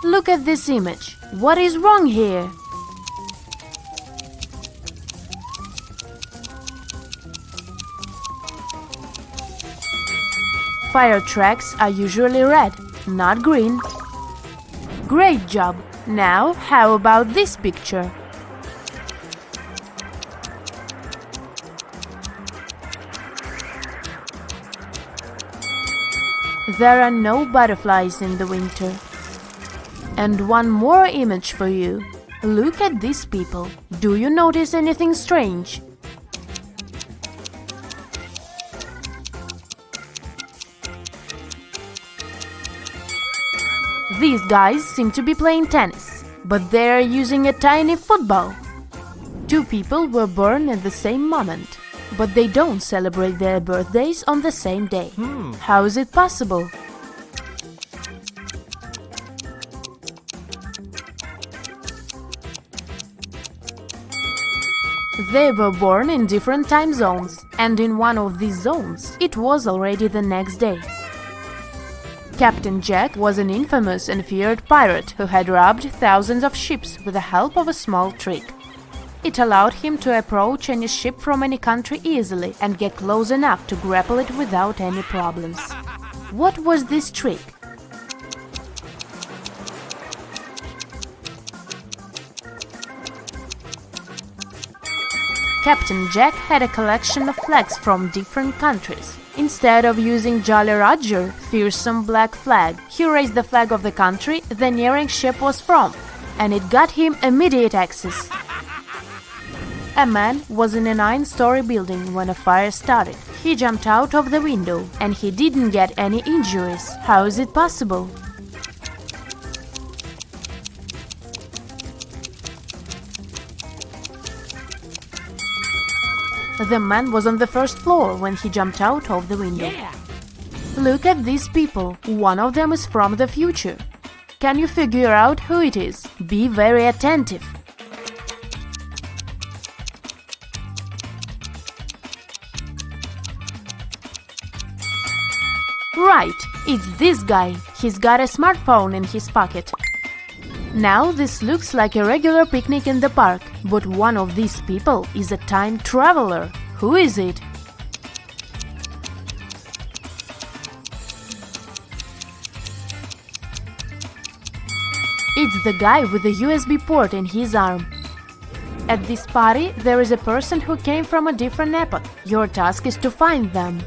Look at this image. What is wrong here? Fire tracks are usually red, not green. Great job! Now, how about this picture? There are no butterflies in the winter. And one more image for you. Look at these people. Do you notice anything strange? These guys seem to be playing tennis, but they are using a tiny football. Two people were born at the same moment, but they don't celebrate their birthdays on the same day. How is it possible? They were born in different time zones, and in one of these zones, it was already the next day. Captain Jack was an infamous and feared pirate who had robbed thousands of ships with the help of a small trick. It allowed him to approach any ship from any country easily and get close enough to grapple it without any problems. What was this trick? Captain Jack had a collection of flags from different countries. Instead of using Jolly Roger, fearsome black flag, he raised the flag of the country the nearing ship was from, and it got him immediate access. A man was in a 9-story building when a fire started. He jumped out of the window, and he didn't get any injuries. How is it possible? The man was on the first floor when he jumped out of the window. Look at these people. One of them is from the future. Can you figure out who it is? Be very attentive. Right, it's this guy. He's got a smartphone in his pocket. Now this looks like a regular picnic in the park, but one of these people is a time traveler. Who is it? It's the guy with the USB port in his arm. At this party, there is a person who came from a different epoch. Your task is to find them.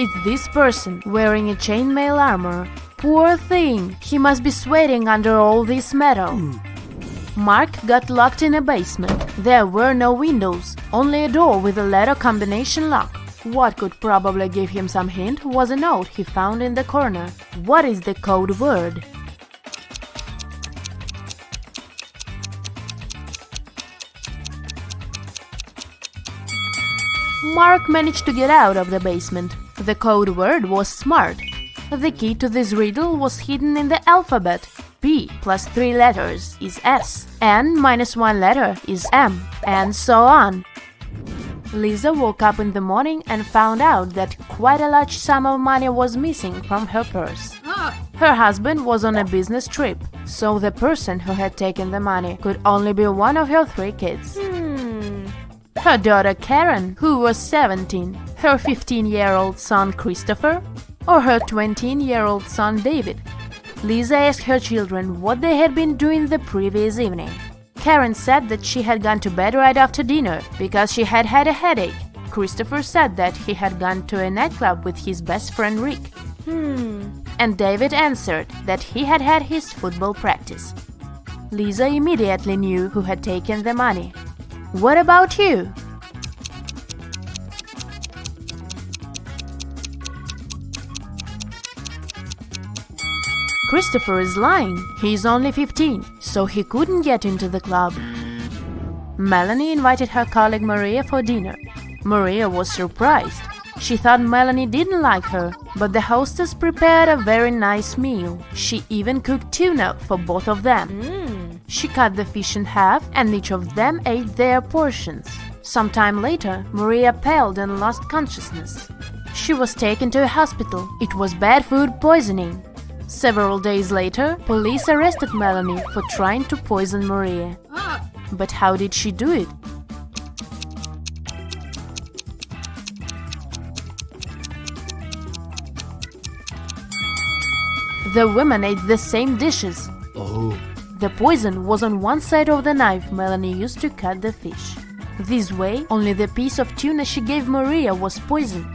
It's this person, wearing a chainmail armor. Poor thing, he must be sweating under all this metal. Mark got locked in a basement. There were no windows, only a door with a letter combination lock. What could probably give him some hint was a note he found in the corner. What is the code word? Mark managed to get out of the basement. The code word was SMART. The key to this riddle was hidden in the alphabet. P plus 3 letters is S, N minus 1 letter is M, and so on. Lisa woke up in the morning and found out that quite a large sum of money was missing from her purse. Her husband was on a business trip, so the person who had taken the money could only be one of her 3 kids. Her daughter Karen, who was 17, her 15-year-old son Christopher, or her 20-year-old son David. Lisa asked her children what they had been doing the previous evening. Karen said that she had gone to bed right after dinner because she had had a headache. Christopher said that he had gone to a nightclub with his best friend Rick. And David answered that he had had his football practice. Lisa immediately knew who had taken the money. What about you? Christopher is lying. He is only 15, so he couldn't get into the club. Melanie invited her colleague Maria for dinner. Maria was surprised. She thought Melanie didn't like her, but the hostess prepared a very nice meal. She even cooked tuna for both of them. She cut the fish in half, and each of them ate their portions. Sometime later, Maria paled and lost consciousness. She was taken to a hospital. It was bad food poisoning. Several days later, police arrested Melanie for trying to poison Maria. But how did she do it? The women ate the same dishes. Oh. The poison was on one side of the knife Melanie used to cut the fish. This way, only the piece of tuna she gave Maria was poisoned.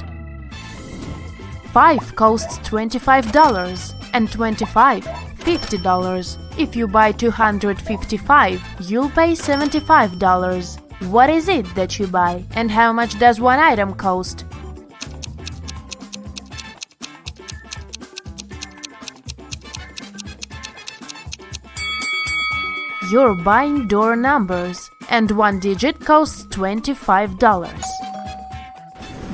5 costs $25 and 25 $50. If you buy 255, you'll pay $75. What is it that you buy, and how much does one item cost? You're buying door numbers, and one digit costs $25.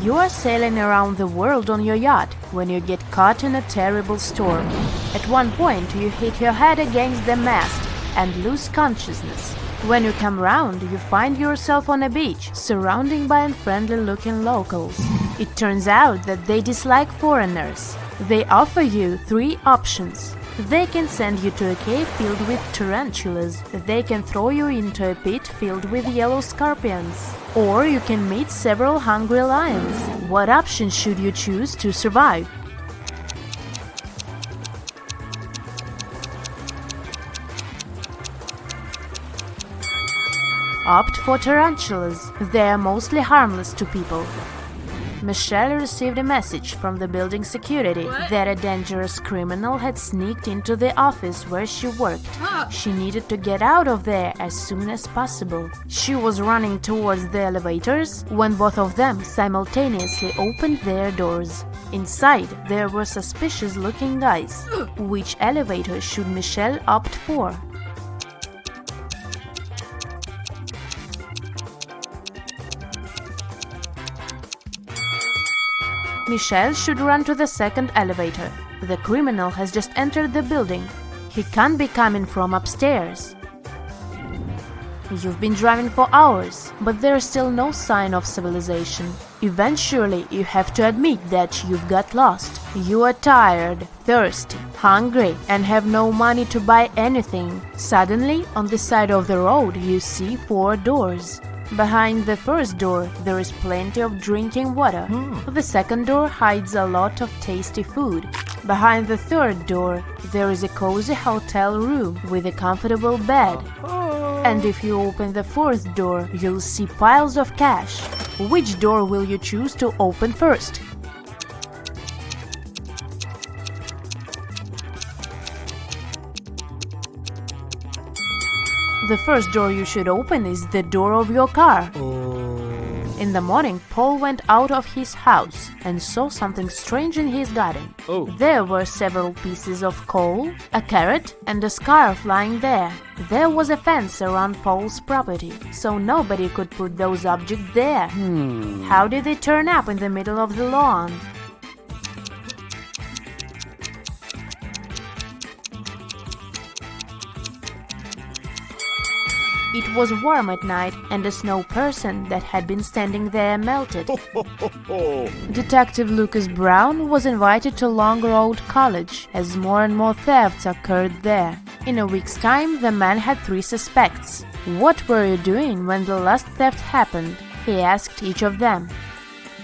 You are sailing around the world on your yacht when you get caught in a terrible storm. At one point, you hit your head against the mast and lose consciousness. When you come round, you find yourself on a beach, surrounded by unfriendly-looking locals. It turns out that they dislike foreigners. They offer you 3 options. They can send you to a cave filled with tarantulas. They can throw you into a pit filled with yellow scorpions. Or you can meet several hungry lions. What option should you choose to survive? Opt for tarantulas. They are mostly harmless to people. Michelle received a message from the building security that a dangerous criminal had sneaked into the office where she worked. She needed to get out of there as soon as possible. She was running towards the elevators when both of them simultaneously opened their doors. Inside, there were suspicious-looking guys. Which elevator should Michelle opt for? Michelle should run to the second elevator. The criminal has just entered the building. He can't be coming from upstairs. You've been driving for hours, but there's still no sign of civilization. Eventually, you have to admit that you've got lost. You are tired, thirsty, hungry, and have no money to buy anything. Suddenly, on the side of the road, you see 4 doors. Behind the first door, there is plenty of drinking water. The second door hides a lot of tasty food. Behind the third door, there is a cozy hotel room with a comfortable bed. And if you open the fourth door, you'll see piles of cash. Which door will you choose to open first? The first door you should open is the door of your car. In the morning, Paul went out of his house and saw something strange in his garden. There were several pieces of coal, a carrot, and a scarf lying there. There was a fence around Paul's property, so nobody could put those objects there. How did they turn up in the middle of the lawn? It was warm at night, and a snow person that had been standing there melted. Detective Lucas Brown was invited to Long Road College, as more and more thefts occurred there. In a week's time, the man had 3 suspects. "What were you doing when the last theft happened?" he asked each of them.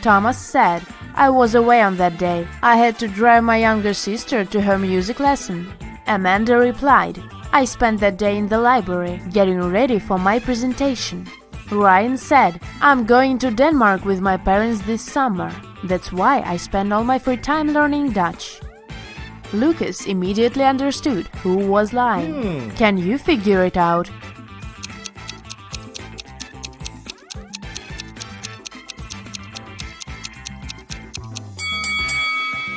Thomas said, "I was away on that day. I had to drive my younger sister to her music lesson." Amanda replied, "I spent that day in the library, getting ready for my presentation." Ryan said, "I'm going to Denmark with my parents this summer. That's why I spend all my free time learning Dutch." Lucas immediately understood who was lying. Can you figure it out?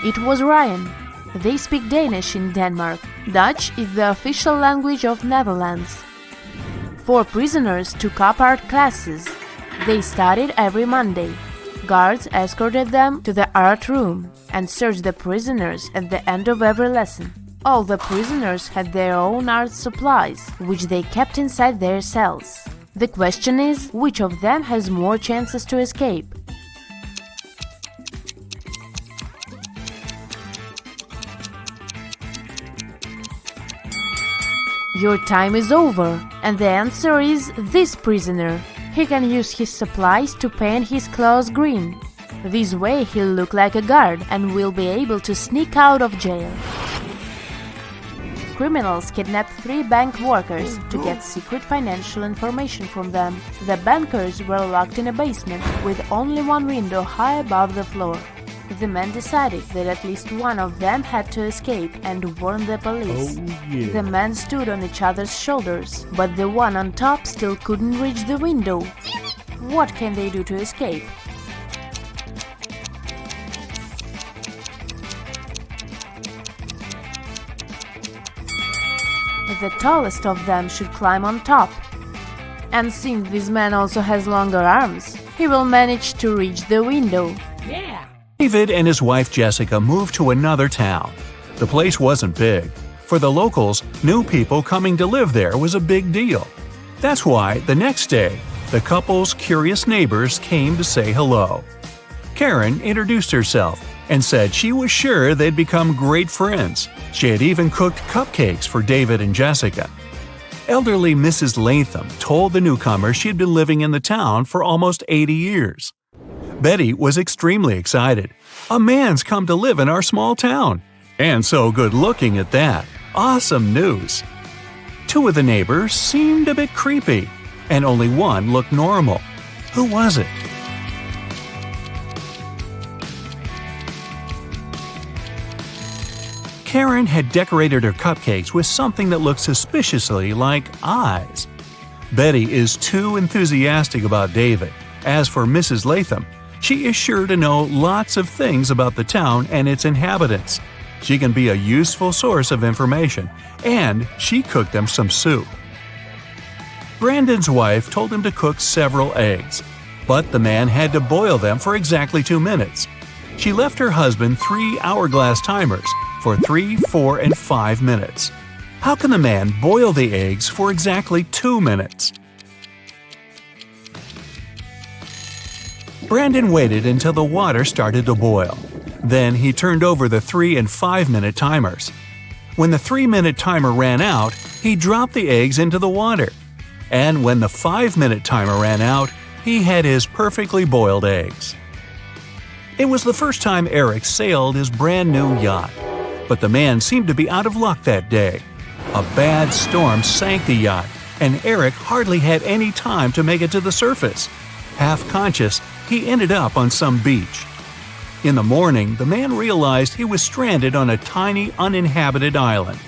It was Ryan. They speak Danish in Denmark. Dutch is the official language of Netherlands. 4 prisoners took up art classes. They studied every Monday. Guards escorted them to the art room and searched the prisoners at the end of every lesson. All the prisoners had their own art supplies, which they kept inside their cells. The question is, which of them has more chances to escape? Your time is over, and the answer is this prisoner. He can use his supplies to paint his clothes green. This way he'll look like a guard and will be able to sneak out of jail. Criminals kidnapped 3 bank workers to get secret financial information from them. The bankers were locked in a basement with only one window high above the floor. The men decided that at least one of them had to escape and warn the police. The men stood on each other's shoulders, but the one on top still couldn't reach the window. What can they do to escape? The tallest of them should climb on top. And since this man also has longer arms, he will manage to reach the window. David and his wife Jessica moved to another town. The place wasn't big. For the locals, new people coming to live there was a big deal. That's why, the next day, the couple's curious neighbors came to say hello. Karen introduced herself and said she was sure they'd become great friends. She had even cooked cupcakes for David and Jessica. Elderly Mrs. Latham told the newcomer she'd been living in the town for almost 80 years. Betty was extremely excited. A man's come to live in our small town. And so good-looking at that. Awesome news. 2 of the neighbors seemed a bit creepy, and only one looked normal. Who was it? Karen had decorated her cupcakes with something that looked suspiciously like eyes. Betty is too enthusiastic about David. As for Mrs. Latham, she is sure to know lots of things about the town and its inhabitants. She can be a useful source of information, and she cooked them some soup. Brandon's wife told him to cook several eggs, but the man had to boil them for exactly 2 minutes. She left her husband 3 hourglass timers for 3, 4, and 5 minutes. How can the man boil the eggs for exactly 2 minutes? Brandon waited until the water started to boil. Then he turned over the 3 and 5 minute timers. When the 3-minute timer ran out, he dropped the eggs into the water. And when the 5-minute timer ran out, he had his perfectly boiled eggs. It was the first time Eric sailed his brand new yacht. But the man seemed to be out of luck that day. A bad storm sank the yacht, and Eric hardly had any time to make it to the surface. Half conscious, he ended up on some beach. In the morning, the man realized he was stranded on a tiny, uninhabited island.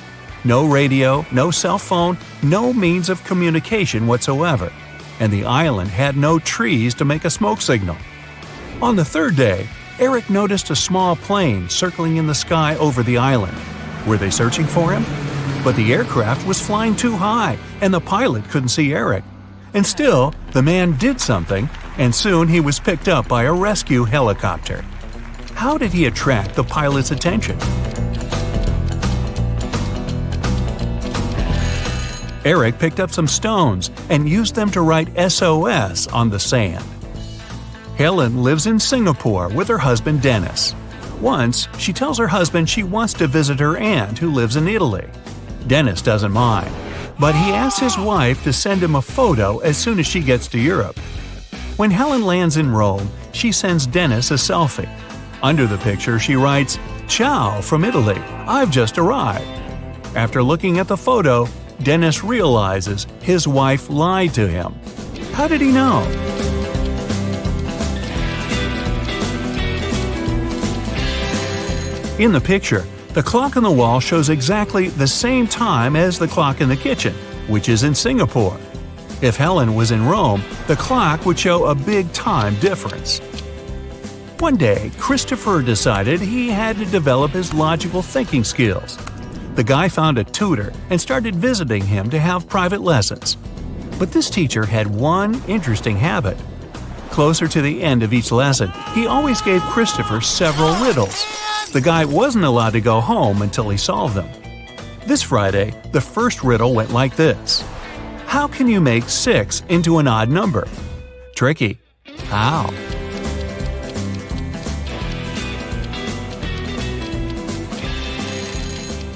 No radio, no cell phone, no means of communication whatsoever. And the island had no trees to make a smoke signal. On the 3rd day, Eric noticed a small plane circling in the sky over the island. Were they searching for him? But the aircraft was flying too high, and the pilot couldn't see Eric. And still, the man did something, and soon he was picked up by a rescue helicopter. How did he attract the pilot's attention? Eric picked up some stones and used them to write SOS on the sand. Helen lives in Singapore with her husband Dennis. Once, she tells her husband she wants to visit her aunt who lives in Italy. Dennis doesn't mind, but he asks his wife to send him a photo as soon as she gets to Europe. When Helen lands in Rome, she sends Dennis a selfie. Under the picture, she writes, "Ciao from Italy, I've just arrived." After looking at the photo, Dennis realizes his wife lied to him. How did he know? In the picture, the clock on the wall shows exactly the same time as the clock in the kitchen, which is in Singapore. If Helen was in Rome, the clock would show a big time difference. One day, Christopher decided he had to develop his logical thinking skills. The guy found a tutor and started visiting him to have private lessons. But this teacher had one interesting habit. Closer to the end of each lesson, he always gave Christopher several riddles. The guy wasn't allowed to go home until he solved them. This Friday, the first riddle went like this. How can you make 6 into an odd number? Tricky. How?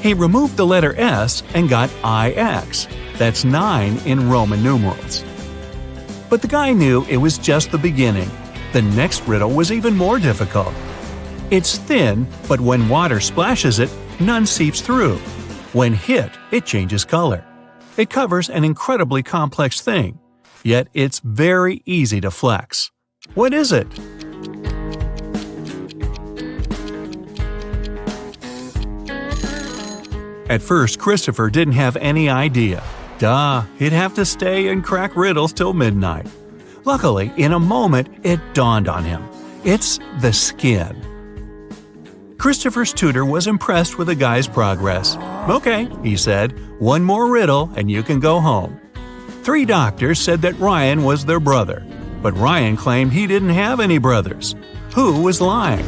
He removed the letter S and got IX. That's 9 in Roman numerals. But the guy knew it was just the beginning. The next riddle was even more difficult. It's thin, but when water splashes it, none seeps through. When hit, it changes color. It covers an incredibly complex thing, yet it's very easy to flex. What is it? At first, Christopher didn't have any idea. Duh, he'd have to stay and crack riddles till midnight. Luckily, in a moment, it dawned on him. It's the skin. Christopher's tutor was impressed with the guy's progress. "Okay," he said, "one more riddle and you can go home." 3 doctors said that Ryan was their brother, but Ryan claimed he didn't have any brothers. Who was lying?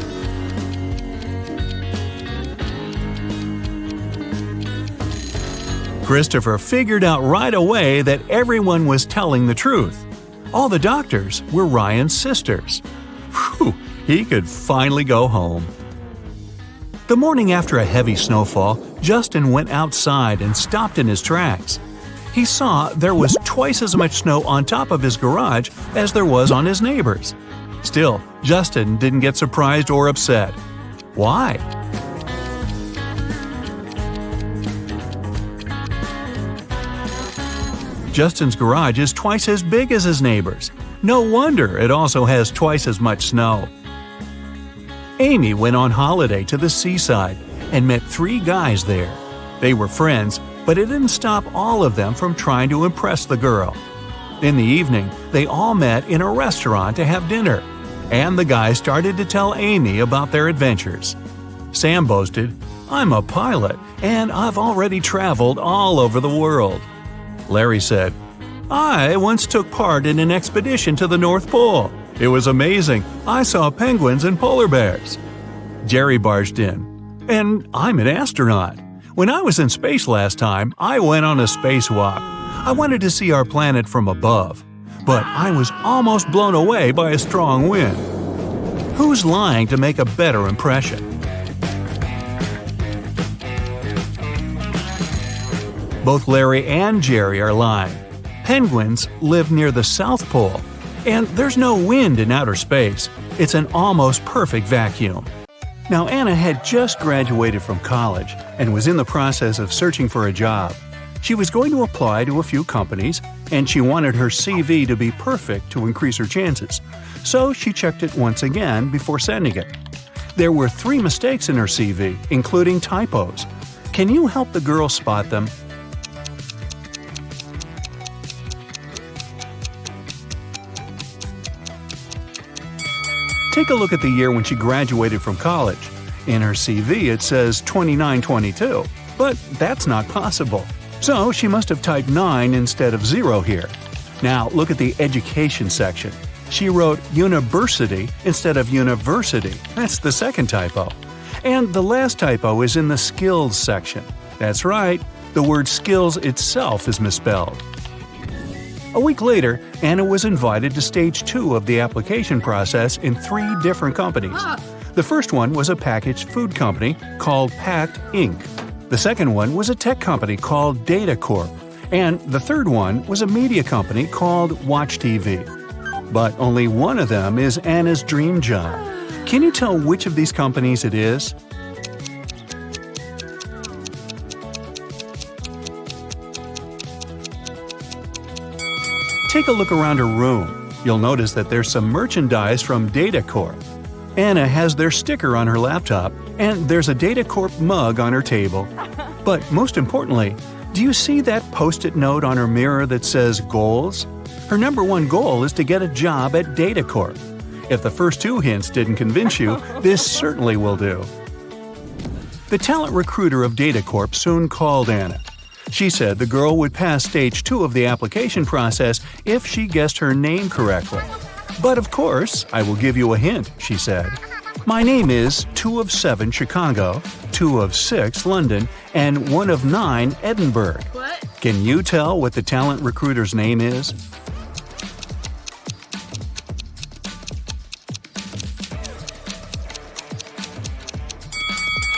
Christopher figured out right away that everyone was telling the truth. All the doctors were Ryan's sisters. Whew, he could finally go home. The morning after a heavy snowfall, Justin went outside and stopped in his tracks. He saw there was twice as much snow on top of his garage as there was on his neighbor's. Still, Justin didn't get surprised or upset. Why? Justin's garage is twice as big as his neighbor's. No wonder it also has twice as much snow. Amy went on holiday to the seaside and met 3 guys there. They were friends, but it didn't stop all of them from trying to impress the girl. In the evening, they all met in a restaurant to have dinner, and the guys started to tell Amy about their adventures. Sam boasted, "I'm a pilot, and I've already traveled all over the world." Larry said, "I once took part in an expedition to the North Pole. It was amazing. I saw penguins and polar bears." Jerry barged in, "And I'm an astronaut. When I was in space last time, I went on a spacewalk. I wanted to see our planet from above, but I was almost blown away by a strong wind." Who's lying to make a better impression? Both Larry and Jerry are lying. Penguins live near the South Pole, and there's no wind in outer space. It's an almost perfect vacuum. Now, Anna had just graduated from college and was in the process of searching for a job. She was going to apply to a few companies, and she wanted her CV to be perfect to increase her chances. So she checked it once again before sending it. There were 3 mistakes in her CV, including typos. Can you help the girl spot them? Take a look at the year when she graduated from college. In her CV it says 2922, but that's not possible. So she must have typed 9 instead of 0 here. Now look at the education section. She wrote university instead of university. That's the second typo. And the last typo is in the skills section. That's right, the word skills itself is misspelled. A week later, Anna was invited to stage 2 of the application process in 3 different companies. The first one was a packaged food company called Pact Inc. The second one was a tech company called Data Corp. And the third one was a media company called Watch TV. But only one of them is Anna's dream job. Can you tell which of these companies it is? Take a look around her room. You'll notice that there's some merchandise from Data Corp. Anna has their sticker on her laptop, and there's a Data Corp mug on her table. But most importantly, do you see that Post-it note on her mirror that says goals? Her number 1 goal is to get a job at Data Corp. If the first 2 hints didn't convince you, this certainly will do. The talent recruiter of Data Corp soon called Anna. She said the girl would pass stage 2 of the application process if she guessed her name correctly. "But of course, I will give you a hint," she said. "My name is 2 of 7 Chicago, 2 of 6 London, and 1 of 9 Edinburgh." What? Can you tell what the talent recruiter's name is?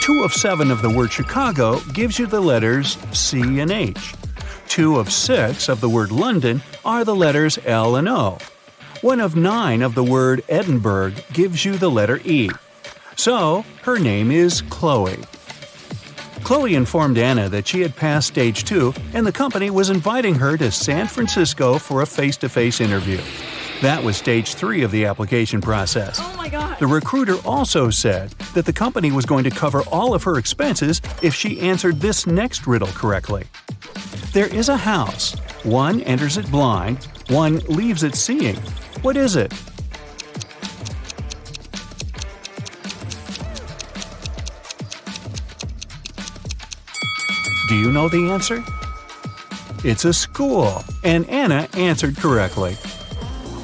Two of 7 of the word Chicago gives you the letters C and H. 2 of 6 of the word London are the letters L and O. 1 of 9 of the word Edinburgh gives you the letter E. So, her name is Chloe. Chloe informed Anna that she had passed stage 2 and the company was inviting her to San Francisco for a face-to-face interview. That was stage 3 of the application process. Oh my God. The recruiter also said that the company was going to cover all of her expenses if she answered this next riddle correctly. There is a house. One enters it blind, one leaves it seeing. What is it? Do you know the answer? It's a school, and Anna answered correctly.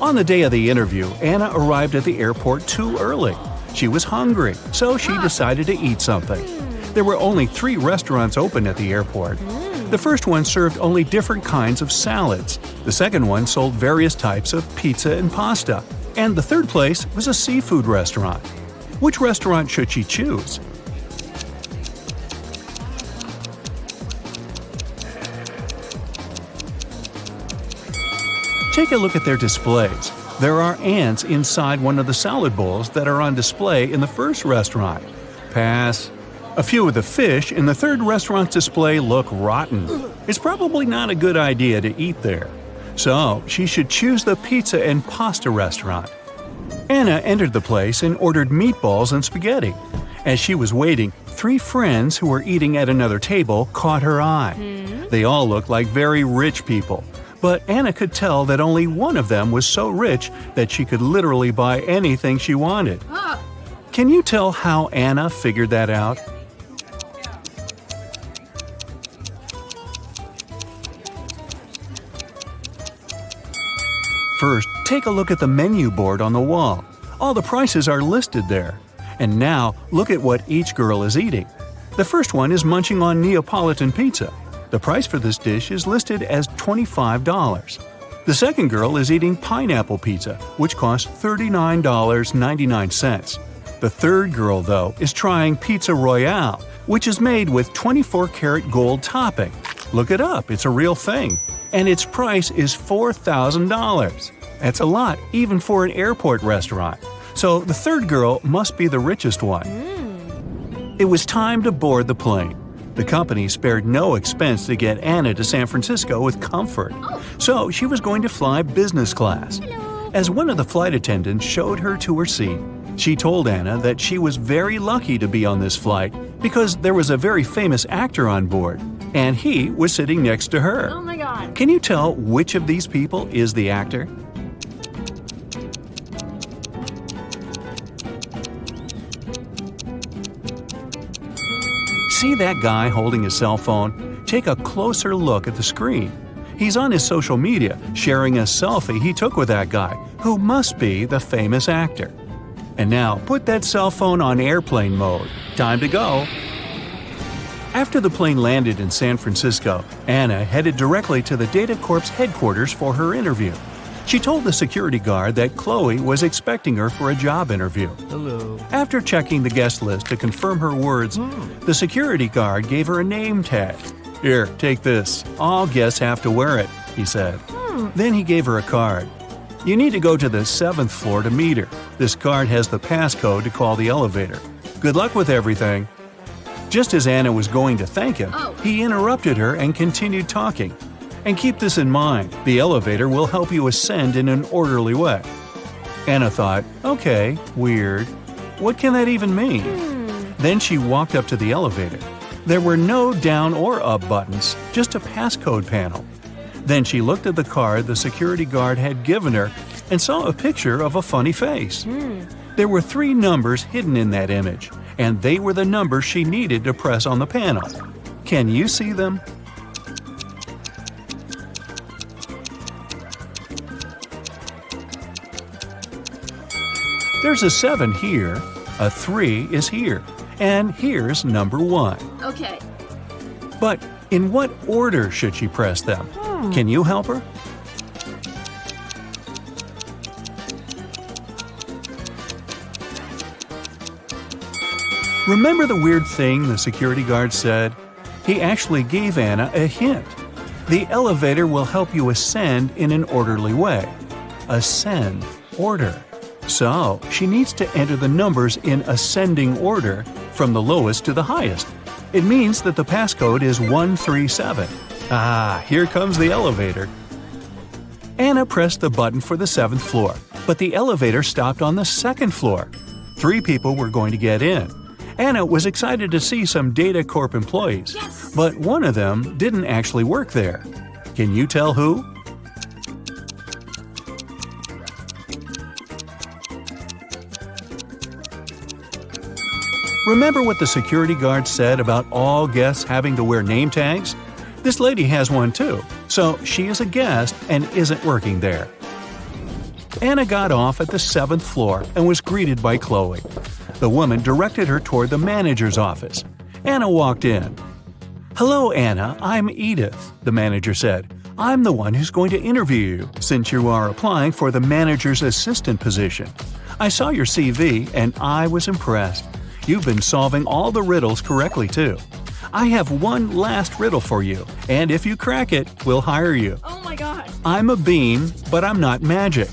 On the day of the interview, Anna arrived at the airport too early. She was hungry, so she decided to eat something. There were only 3 restaurants open at the airport. The first one served only different kinds of salads. The second one sold various types of pizza and pasta. And the third place was a seafood restaurant. Which restaurant should she choose? Take a look at their displays. There are ants inside one of the salad bowls that are on display in the first restaurant. Pass. A few of the fish in the third restaurant's display look rotten. It's probably not a good idea to eat there. So, she should choose the pizza and pasta restaurant. Anna entered the place and ordered meatballs and spaghetti. As she was waiting, 3 friends who were eating at another table caught her eye. They all looked like very rich people. But Anna could tell that only one of them was so rich that she could literally buy anything she wanted. Can you tell how Anna figured that out? First, take a look at the menu board on the wall. All the prices are listed there. And now, look at what each girl is eating. The first one is munching on Neapolitan pizza. The price for this dish is listed as $25. The second girl is eating pineapple pizza, which costs $39.99. The third girl, though, is trying Pizza Royale, which is made with 24-karat gold topping. Look it up, it's a real thing. And its price is $4,000. That's a lot, even for an airport restaurant. So the third girl must be the richest one. It was time to board the plane. The company spared no expense to get Anna to San Francisco with comfort. So she was going to fly business class. As one of the flight attendants showed her to her seat, she told Anna that she was very lucky to be on this flight because there was a very famous actor on board, and he was sitting next to her. Oh my God. Can you tell which of these people is the actor? See that guy holding his cell phone? Take a closer look at the screen. He's on his social media sharing a selfie he took with that guy, who must be the famous actor. And now, put that cell phone on airplane mode. Time to go. After the plane landed in San Francisco, Anna headed directly to the Data Corp's headquarters for her interview. She told the security guard that Chloe was expecting her for a job interview. Hello. After checking the guest list to confirm her words, the security guard gave her a name tag. "Here, take this. All guests have to wear it," he said. Then he gave her a card. "You need to go to the 7th floor to meet her. This card has the passcode to call the elevator. Good luck with everything." Just as Anna was going to thank him, he interrupted her and continued talking. And keep this in mind, the elevator will help you ascend in an orderly way. Anna thought, okay, weird. What can that even mean? Then she walked up to the elevator. There were no down or up buttons, just a passcode panel. Then she looked at the card the security guard had given her and saw a picture of a funny face. There were 3 numbers hidden in that image, and they were the numbers she needed to press on the panel. Can you see them? There's a 7 here, a 3 is here, and here's number 1. Okay. But In what order should she press them? Can you help her? Remember the weird thing the security guard said? He actually gave Anna a hint. The elevator will help you ascend in an orderly way. Ascend, order. So, she needs to enter the numbers in ascending order from the lowest to the highest. It means that the passcode is 137. Ah, here comes the elevator. Anna pressed the button for the 7th floor, but the elevator stopped on the 2nd floor. 3 people were going to get in. Anna was excited to see some Data Corp employees, but one of them didn't actually work there. Can you tell who? Remember what the security guard said about all guests having to wear name tags? This lady has one too, so she is a guest and isn't working there. Anna got off at the 7th floor and was greeted by Chloe. The woman directed her toward the manager's office. Anna walked in. "Hello, Anna, I'm Edith," the manager said. "I'm the one who's going to interview you, since you are applying for the manager's assistant position. I saw your CV and I was impressed. You've been solving all the riddles correctly, too. I have one last riddle for you, and if you crack it, we'll hire you. Oh my god! I'm a bean, but I'm not magic.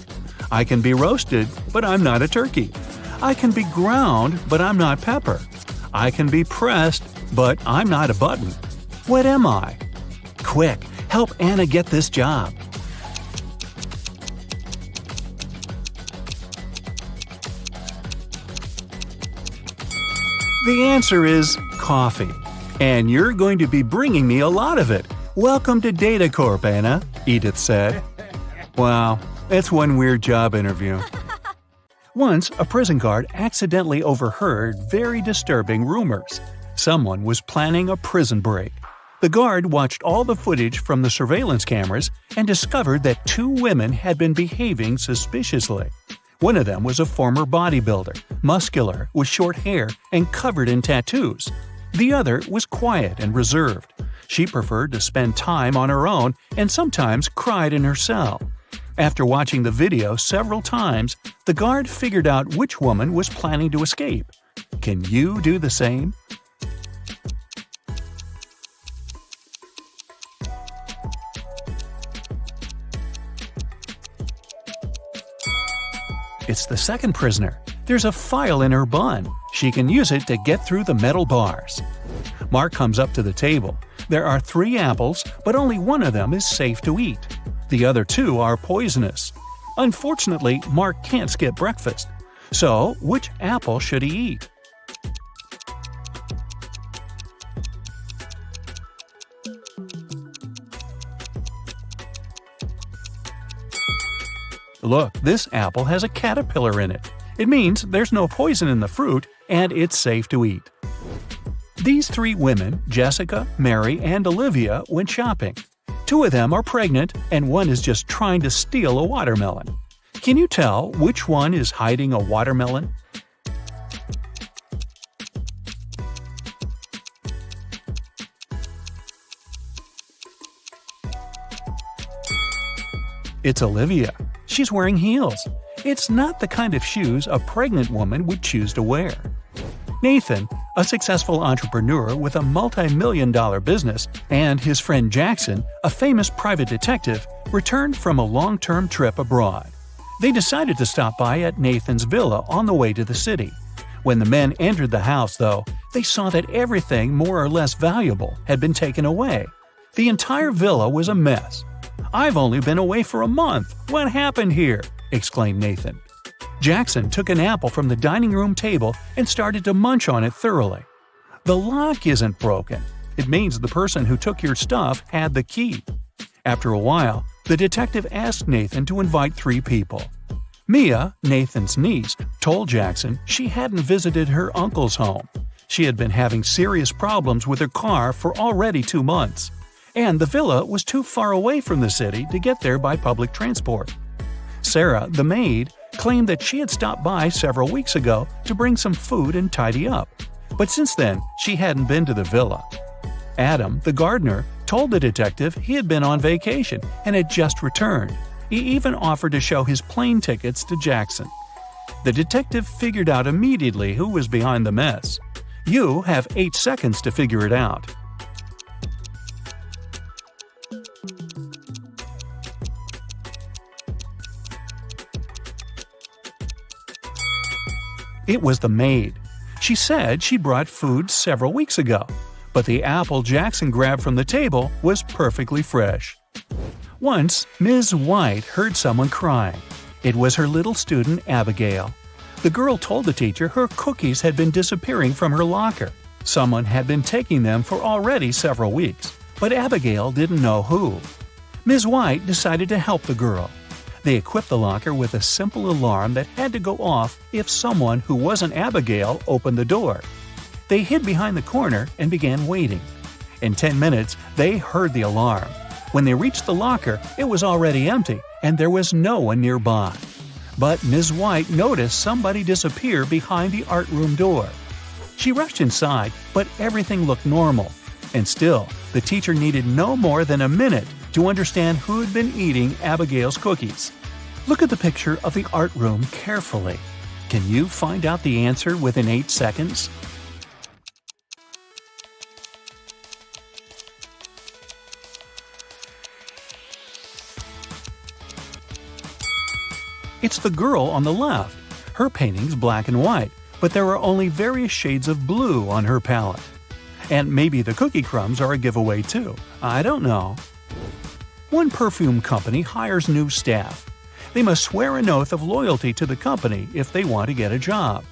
I can be roasted, but I'm not a turkey. I can be ground, but I'm not pepper. I can be pressed, but I'm not a button. What am I? Quick, help Anna get this job." The answer is coffee. And you're going to be bringing me a lot of it. Welcome to Data Corp, Anna, Edith said. Wow, that's one weird job interview. Once, a prison guard accidentally overheard very disturbing rumors. Someone was planning a prison break. The guard watched all the footage from the surveillance cameras and discovered that 2 women had been behaving suspiciously. One of them was a former bodybuilder, muscular, with short hair, and covered in tattoos. The other was quiet and reserved. She preferred to spend time on her own and sometimes cried in her cell. After watching the video several times, the guard figured out which woman was planning to escape. Can you do the same? It's the second prisoner. There's a file in her bun. She can use it to get through the metal bars. Mark comes up to the table. There are 3 apples, but only one of them is safe to eat. The other 2 are poisonous. Unfortunately, Mark can't skip breakfast. So, which apple should he eat? Look, this apple has a caterpillar in it. It means there's no poison in the fruit and it's safe to eat. These 3 women, Jessica, Mary, and Olivia, went shopping. 2 of them are pregnant and one is just trying to steal a watermelon. Can you tell which one is hiding a watermelon? It's Olivia. She's wearing heels. It's not the kind of shoes a pregnant woman would choose to wear. Nathan, a successful entrepreneur with a multi-million-dollar business, and his friend Jackson, a famous private detective, returned from a long-term trip abroad. They decided to stop by at Nathan's villa on the way to the city. When the men entered the house, though, they saw that everything more or less valuable had been taken away. The entire villa was a mess. "I've only been away for a month. What happened here?" exclaimed Nathan. Jackson took an apple from the dining room table and started to munch on it thoroughly. "The lock isn't broken. It means the person who took your stuff had the key." After a while, the detective asked Nathan to invite 3 people. Mia, Nathan's niece, told Jackson she hadn't visited her uncle's home. She had been having serious problems with her car for already 2 months. And the villa was too far away from the city to get there by public transport. Sarah, the maid, claimed that she had stopped by several weeks ago to bring some food and tidy up, but since then she hadn't been to the villa. Adam, the gardener, told the detective he had been on vacation and had just returned. He even offered to show his plane tickets to Jackson. The detective figured out immediately who was behind the mess. You have 8 seconds to figure it out. It was the maid. She said she brought food several weeks ago, but the apple Jackson grabbed from the table was perfectly fresh. Once, Ms. White heard someone crying. It was her little student, Abigail. The girl told the teacher her cookies had been disappearing from her locker. Someone had been taking them for already several weeks, but Abigail didn't know who. Ms. White decided to help the girl. They equipped the locker with a simple alarm that had to go off if someone who wasn't Abigail opened the door. They hid behind the corner and began waiting. In 10 minutes, they heard the alarm. When they reached the locker, it was already empty, and there was no one nearby. But Ms. White noticed somebody disappear behind the art room door. She rushed inside, but everything looked normal. And still, the teacher needed no more than a minute to understand who had been eating Abigail's cookies. Look at the picture of the art room carefully. Can you find out the answer within 8 seconds? It's the girl on the left. Her painting's black and white, but there are only various shades of blue on her palette. And maybe the cookie crumbs are a giveaway too. I don't know. One perfume company hires new staff. They must swear an oath of loyalty to the company if they want to get a job.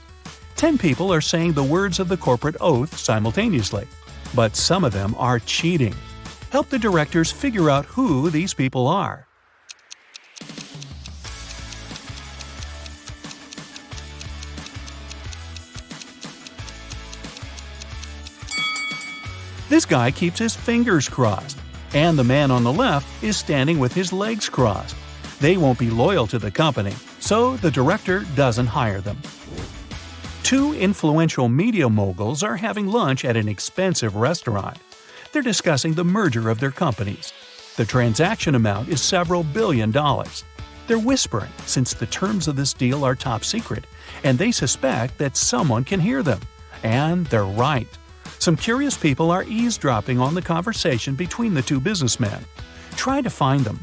10 people are saying the words of the corporate oath simultaneously, but some of them are cheating. Help the directors figure out who these people are. This guy keeps his fingers crossed, and the man on the left is standing with his legs crossed. They won't be loyal to the company, so the director doesn't hire them. 2 influential media moguls are having lunch at an expensive restaurant. They're discussing the merger of their companies. The transaction amount is several $billion. They're whispering since the terms of this deal are top secret, and they suspect that someone can hear them. And they're right. Some curious people are eavesdropping on the conversation between the 2 businessmen. Try to find them.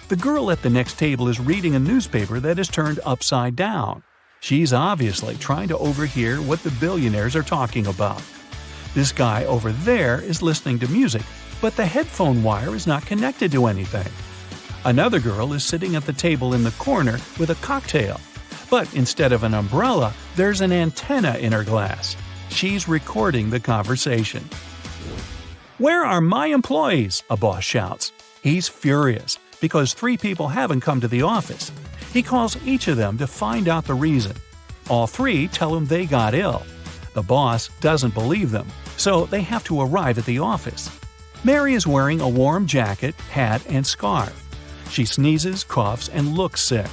The girl at the next table is reading a newspaper that is turned upside down. She's obviously trying to overhear what the billionaires are talking about. This guy over there is listening to music, but the headphone wire is not connected to anything. Another girl is sitting at the table in the corner with a cocktail, but instead of an umbrella, there's an antenna in her glass. She's recording the conversation. "Where are my employees?" a boss shouts. He's furious because 3 people haven't come to the office. He calls each of them to find out the reason. All 3 tell him they got ill. The boss doesn't believe them, so they have to arrive at the office. Mary is wearing a warm jacket, hat, and scarf. She sneezes, coughs, and looks sick.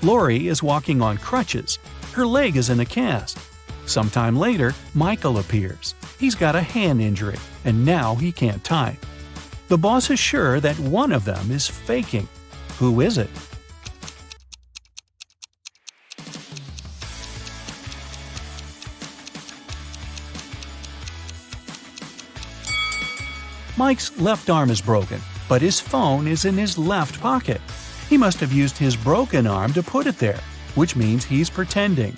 Lori is walking on crutches. Her leg is in a cast. Sometime later, Michael appears. He's got a hand injury, and now he can't type. The boss is sure that one of them is faking. Who is it? Mike's left arm is broken, but his phone is in his left pocket. He must have used his broken arm to put it there, which means he's pretending.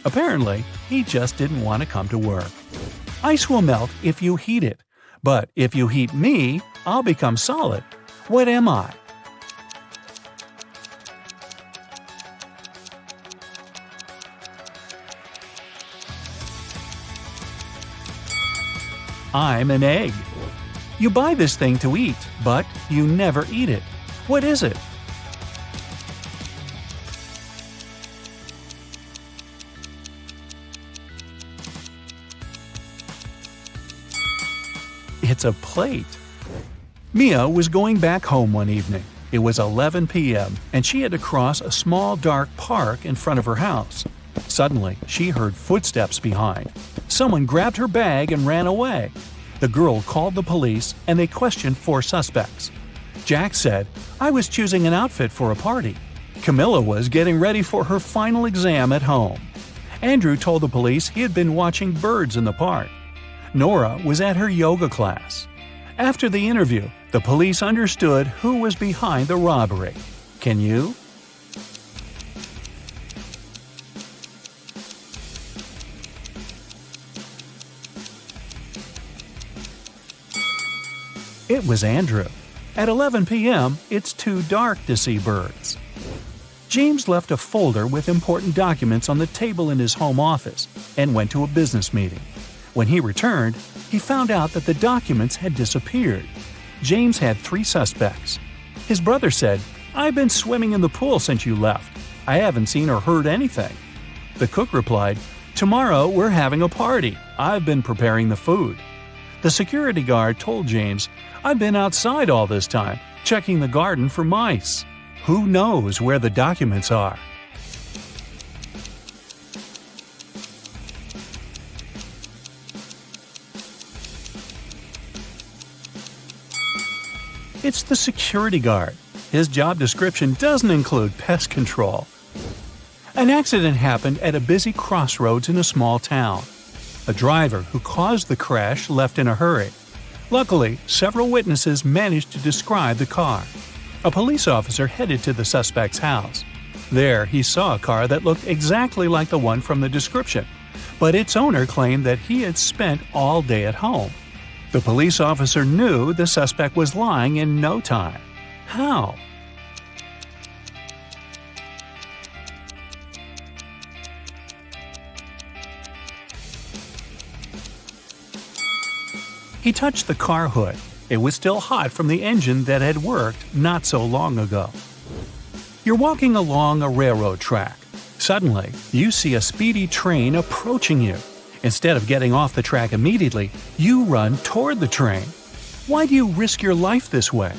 Apparently, he just didn't want to come to work. Ice will melt if you heat it, but if you heat me, I'll become solid. What am I? I'm an egg. You buy this thing to eat, but you never eat it. What is it? It's a plate. Mia was going back home one evening. It was 11 p.m., and she had to cross a small dark park in front of her house. Suddenly, she heard footsteps behind. Someone grabbed her bag and ran away. The girl called the police, and they questioned 4 suspects. Jack said, "I was choosing an outfit for a party." Camilla was getting ready for her final exam at home. Andrew told the police he had been watching birds in the park. Nora was at her yoga class. After the interview, the police understood who was behind the robbery. Can you? It was Andrew. At 11 p.m., it's too dark to see birds. James left a folder with important documents on the table in his home office and went to a business meeting. When he returned, he found out that the documents had disappeared. James had 3 suspects. His brother said, "I've been swimming in the pool since you left. I haven't seen or heard anything." The cook replied, "Tomorrow we're having a party. I've been preparing the food." The security guard told James, "I've been outside all this time, checking the garden for mice." Who knows where the documents are? It's the security guard. His job description doesn't include pest control. An accident happened at a busy crossroads in a small town. A driver who caused the crash left in a hurry. Luckily, several witnesses managed to describe the car. A police officer headed to the suspect's house. There, he saw a car that looked exactly like the one from the description, but its owner claimed that he had spent all day at home. The police officer knew the suspect was lying in no time. How? He touched the car hood. It was still hot from the engine that had worked not so long ago. You're walking along a railroad track. Suddenly, you see a speedy train approaching you. Instead of getting off the track immediately, you run toward the train. Why do you risk your life this way?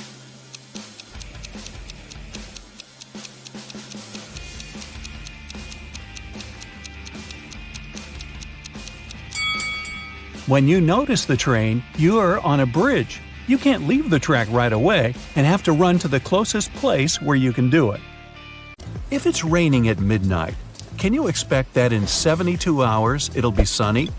When you notice the train, you're on a bridge. You can't leave the track right away and have to run to the closest place where you can do it. If it's raining at midnight, can you expect that in 72 hours it'll be sunny?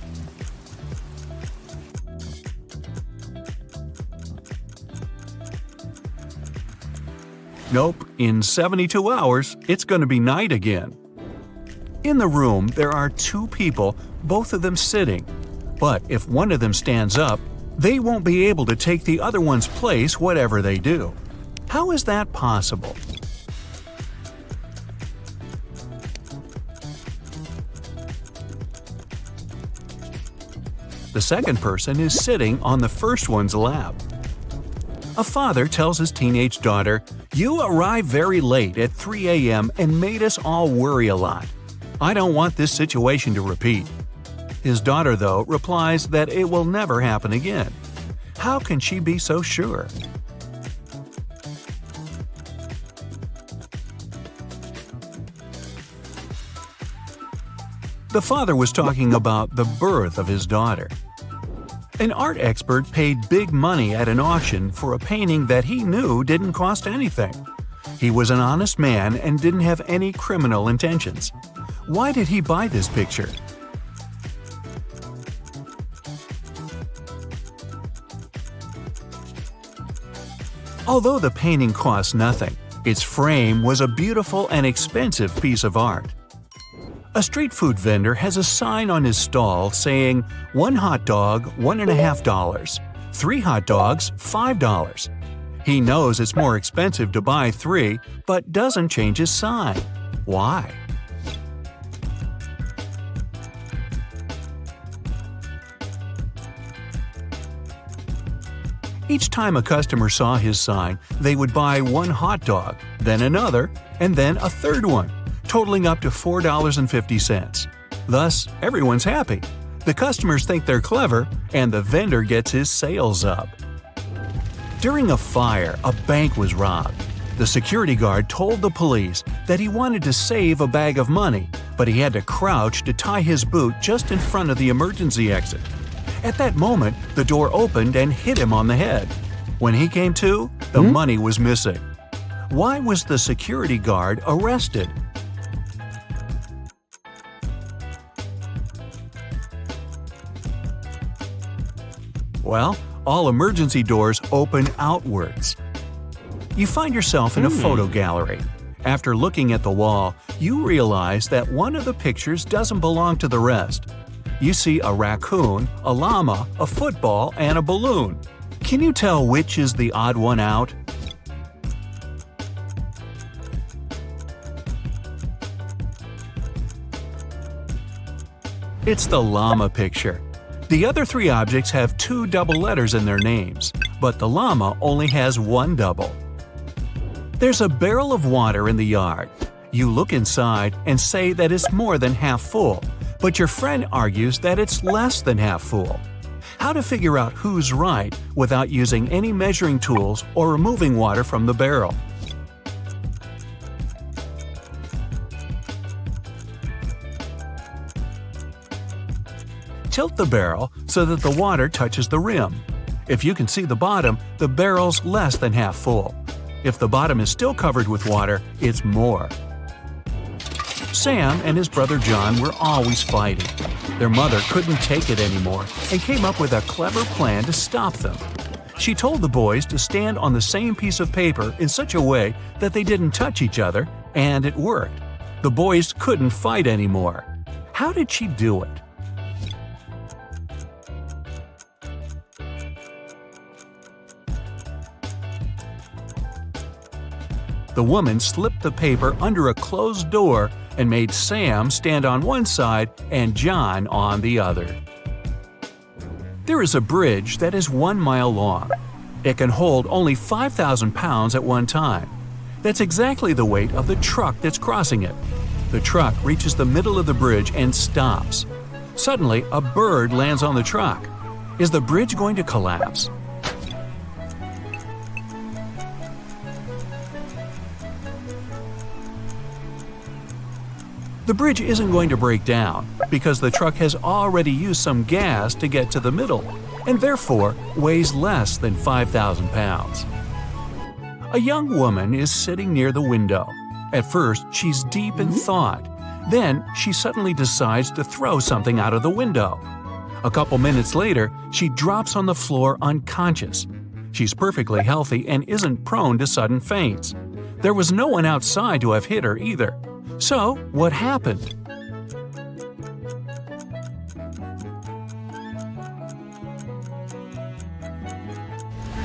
Nope, in 72 hours, it's going to be night again. In the room, there are 2 people, both of them sitting. But if one of them stands up, they won't be able to take the other one's place whatever they do. How is that possible? The second person is sitting on the first one's lap. A father tells his teenage daughter, "You arrived very late at 3 a.m. and made us all worry a lot. I don't want this situation to repeat." His daughter, though, replies that it will never happen again. How can she be so sure? The father was talking about the birth of his daughter. An art expert paid big money at an auction for a painting that he knew didn't cost anything. He was an honest man and didn't have any criminal intentions. Why did he buy this picture? Although the painting cost nothing, its frame was a beautiful and expensive piece of art. A street food vendor has a sign on his stall saying, "1 hot dog, $1.50. 3 hot dogs, $5. He knows it's more expensive to buy 3, but doesn't change his sign. Why? Each time a customer saw his sign, they would buy 1 hot dog, then another, and then a third one, totaling up to $4.50. Thus, everyone's happy. The customers think they're clever, and the vendor gets his sales up. During a fire, a bank was robbed. The security guard told the police that he wanted to save a bag of money, but he had to crouch to tie his boot just in front of the emergency exit. At that moment, the door opened and hit him on the head. When he came to, the money was missing. Why was the security guard arrested? Well, all emergency doors open outwards. You find yourself in a photo gallery. After looking at the wall, you realize that one of the pictures doesn't belong to the rest. You see a raccoon, a llama, a football, and a balloon. Can you tell which is the odd one out? It's the llama picture. The other three objects have two double letters in their names, but the llama only has one double. There's a barrel of water in the yard. You look inside and say that it's more than half full, but your friend argues that it's less than half full. How to figure out who's right without using any measuring tools or removing water from the barrel? Tilt the barrel so that the water touches the rim. If you can see the bottom, the barrel's less than half full. If the bottom is still covered with water, it's more. Sam and his brother John were always fighting. Their mother couldn't take it anymore and came up with a clever plan to stop them. She told the boys to stand on the same piece of paper in such a way that they didn't touch each other, and it worked. The boys couldn't fight anymore. How did she do it? The woman slipped the paper under a closed door and made Sam stand on one side and John on the other. There is a bridge that is 1 mile long. It can hold only 5,000 pounds at one time. That's exactly the weight of the truck that's crossing it. The truck reaches the middle of the bridge and stops. Suddenly, a bird lands on the truck. Is the bridge going to collapse? The bridge isn't going to break down because the truck has already used some gas to get to the middle and therefore weighs less than 5,000 pounds. A young woman is sitting near the window. At first, she's deep in thought. Then, she suddenly decides to throw something out of the window. A couple minutes later, she drops on the floor unconscious. She's perfectly healthy and isn't prone to sudden faints. There was no one outside to have hit her either. So, what happened?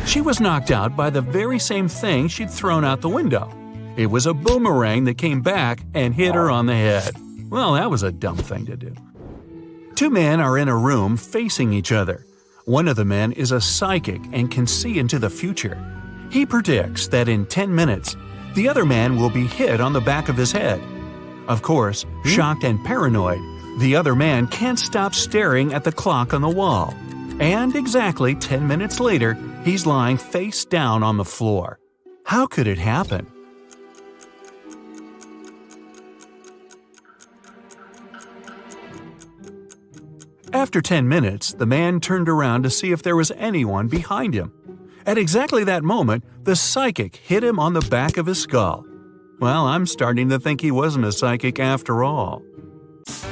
She was knocked out by the very same thing she'd thrown out the window. It was a boomerang that came back and hit her on the head. Well, that was a dumb thing to do. Two men are in a room facing each other. One of the men is a psychic and can see into the future. He predicts that in 10 minutes, the other man will be hit on the back of his head. Of course, shocked and paranoid, the other man can't stop staring at the clock on the wall. And exactly 10 minutes later, he's lying face down on the floor. How could it happen? After 10 minutes, the man turned around to see if there was anyone behind him. At exactly that moment, the psychic hit him on the back of his skull. Well, I'm starting to think he wasn't a psychic after all.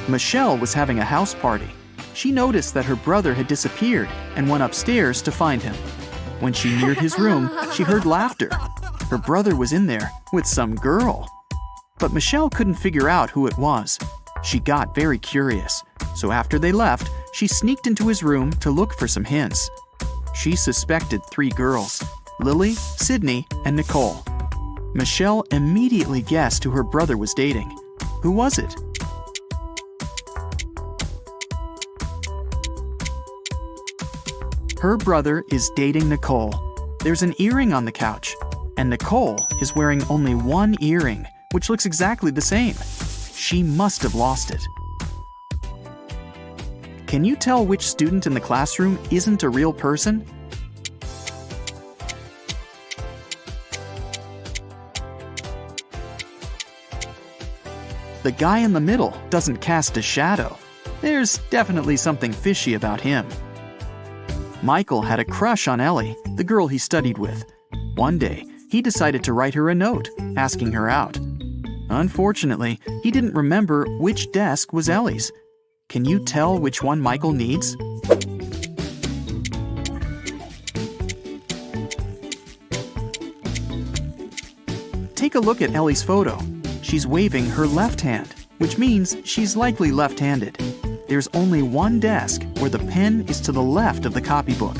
Michelle was having a house party. She noticed that her brother had disappeared and went upstairs to find him. When she neared his room, she heard laughter. Her brother was in there with some girl. But Michelle couldn't figure out who it was. She got very curious, so after they left, she sneaked into his room to look for some hints. She suspected 3 girls, Lily, Sydney, and Nicole. Michelle immediately guessed who her brother was dating. Who was it? Her brother is dating Nicole. There's an earring on the couch, and Nicole is wearing only one earring, which looks exactly the same. She must have lost it. Can you tell which student in the classroom isn't a real person? The guy in the middle doesn't cast a shadow. There's definitely something fishy about him. Michael had a crush on Ellie, the girl he studied with. One day, he decided to write her a note, asking her out. Unfortunately, he didn't remember which desk was Ellie's. Can you tell which one Michael needs? Take a look at Ellie's photo. She's waving her left hand, which means she's likely left-handed. There's only one desk where the pen is to the left of the copybook.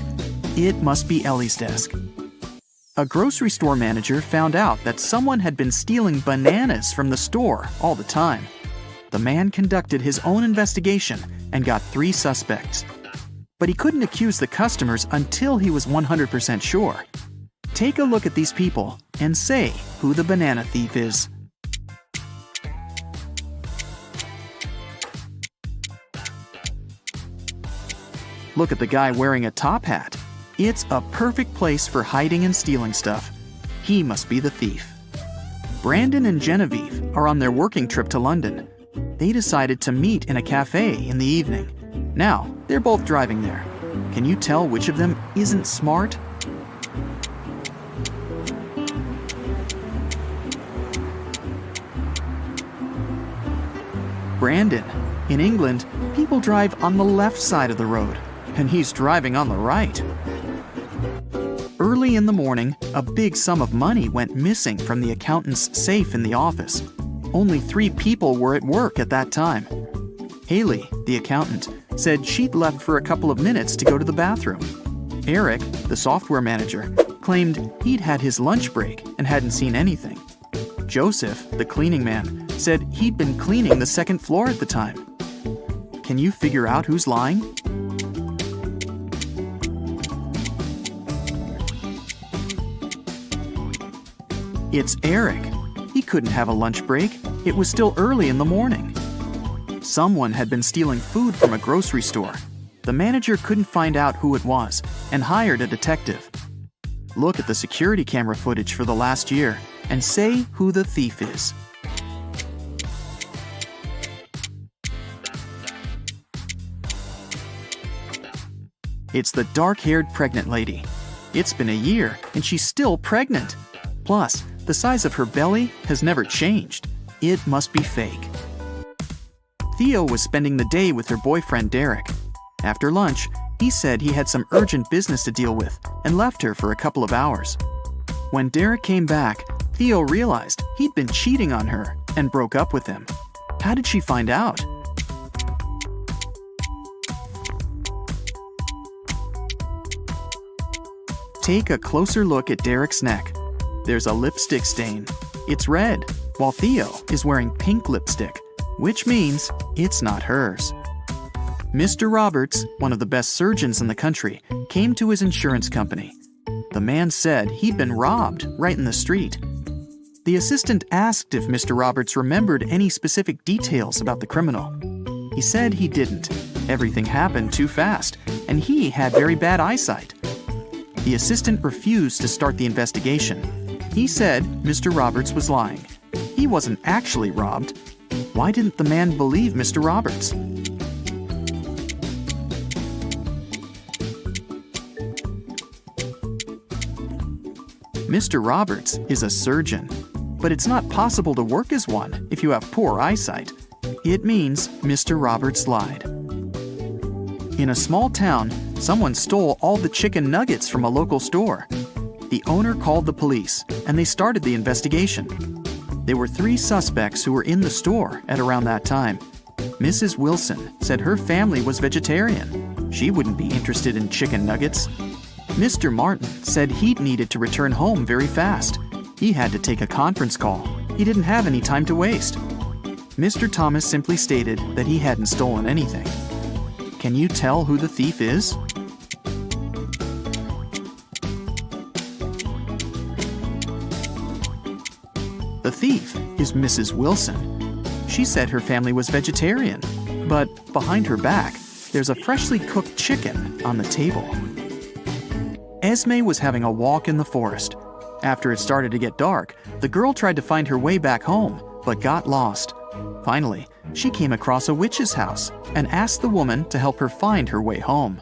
It must be Ellie's desk. A grocery store manager found out that someone had been stealing bananas from the store all the time. The man conducted his own investigation and got 3 suspects. But he couldn't accuse the customers until he was 100% sure. Take a look at these people and say who the banana thief is. Look at the guy wearing a top hat. It's a perfect place for hiding and stealing stuff. He must be the thief. Brandon and Genevieve are on their working trip to London. They decided to meet in a cafe in the evening. Now, they're both driving there. Can you tell which of them isn't smart? Brandon. In England, people drive on the left side of the road, and he's driving on the right. Early in the morning, a big sum of money went missing from the accountant's safe in the office. Only 3 people were at work at that time. Haley, the accountant, said she'd left for a couple of minutes to go to the bathroom. Eric, the software manager, claimed he'd had his lunch break and hadn't seen anything. Joseph, the cleaning man, said he'd been cleaning the 2nd floor at the time. Can you figure out who's lying? It's Eric. He couldn't have a lunch break. It was still early in the morning. Someone had been stealing food from a grocery store. The manager couldn't find out who it was and hired a detective. Look at the security camera footage for the last year and say who the thief is. It's the dark-haired pregnant lady. It's been a year and she's still pregnant. Plus, the size of her belly has never changed. It must be fake. Theo was spending the day with her boyfriend Derek. After lunch, he said he had some urgent business to deal with and left her for a couple of hours. When Derek came back, Theo realized he'd been cheating on her and broke up with him. How did she find out? Take a closer look at Derek's neck. There's a lipstick stain. It's red, while Theo is wearing pink lipstick, which means it's not hers. Mr. Roberts, one of the best surgeons in the country, came to his insurance company. The man said he'd been robbed right in the street. The assistant asked if Mr. Roberts remembered any specific details about the criminal. He said he didn't. Everything happened too fast, and he had very bad eyesight. The assistant refused to start the investigation. He said Mr. Roberts was lying. He wasn't actually robbed. Why didn't the man believe Mr. Roberts? Mr. Roberts is a surgeon, but it's not possible to work as one if you have poor eyesight. It means Mr. Roberts lied. In a small town, someone stole all the chicken nuggets from a local store. The owner called the police, and they started the investigation. There were 3 suspects who were in the store at around that time. Mrs. Wilson said her family was vegetarian. She wouldn't be interested in chicken nuggets. Mr. Martin said he'd needed to return home very fast. He had to take a conference call. He didn't have any time to waste. Mr. Thomas simply stated that he hadn't stolen anything. Can you tell who the thief is? The thief is Mrs. Wilson. She said her family was vegetarian, but behind her back, there's a freshly cooked chicken on the table. Esme was having a walk in the forest. After it started to get dark, the girl tried to find her way back home, but got lost. Finally, she came across a witch's house and asked the woman to help her find her way home.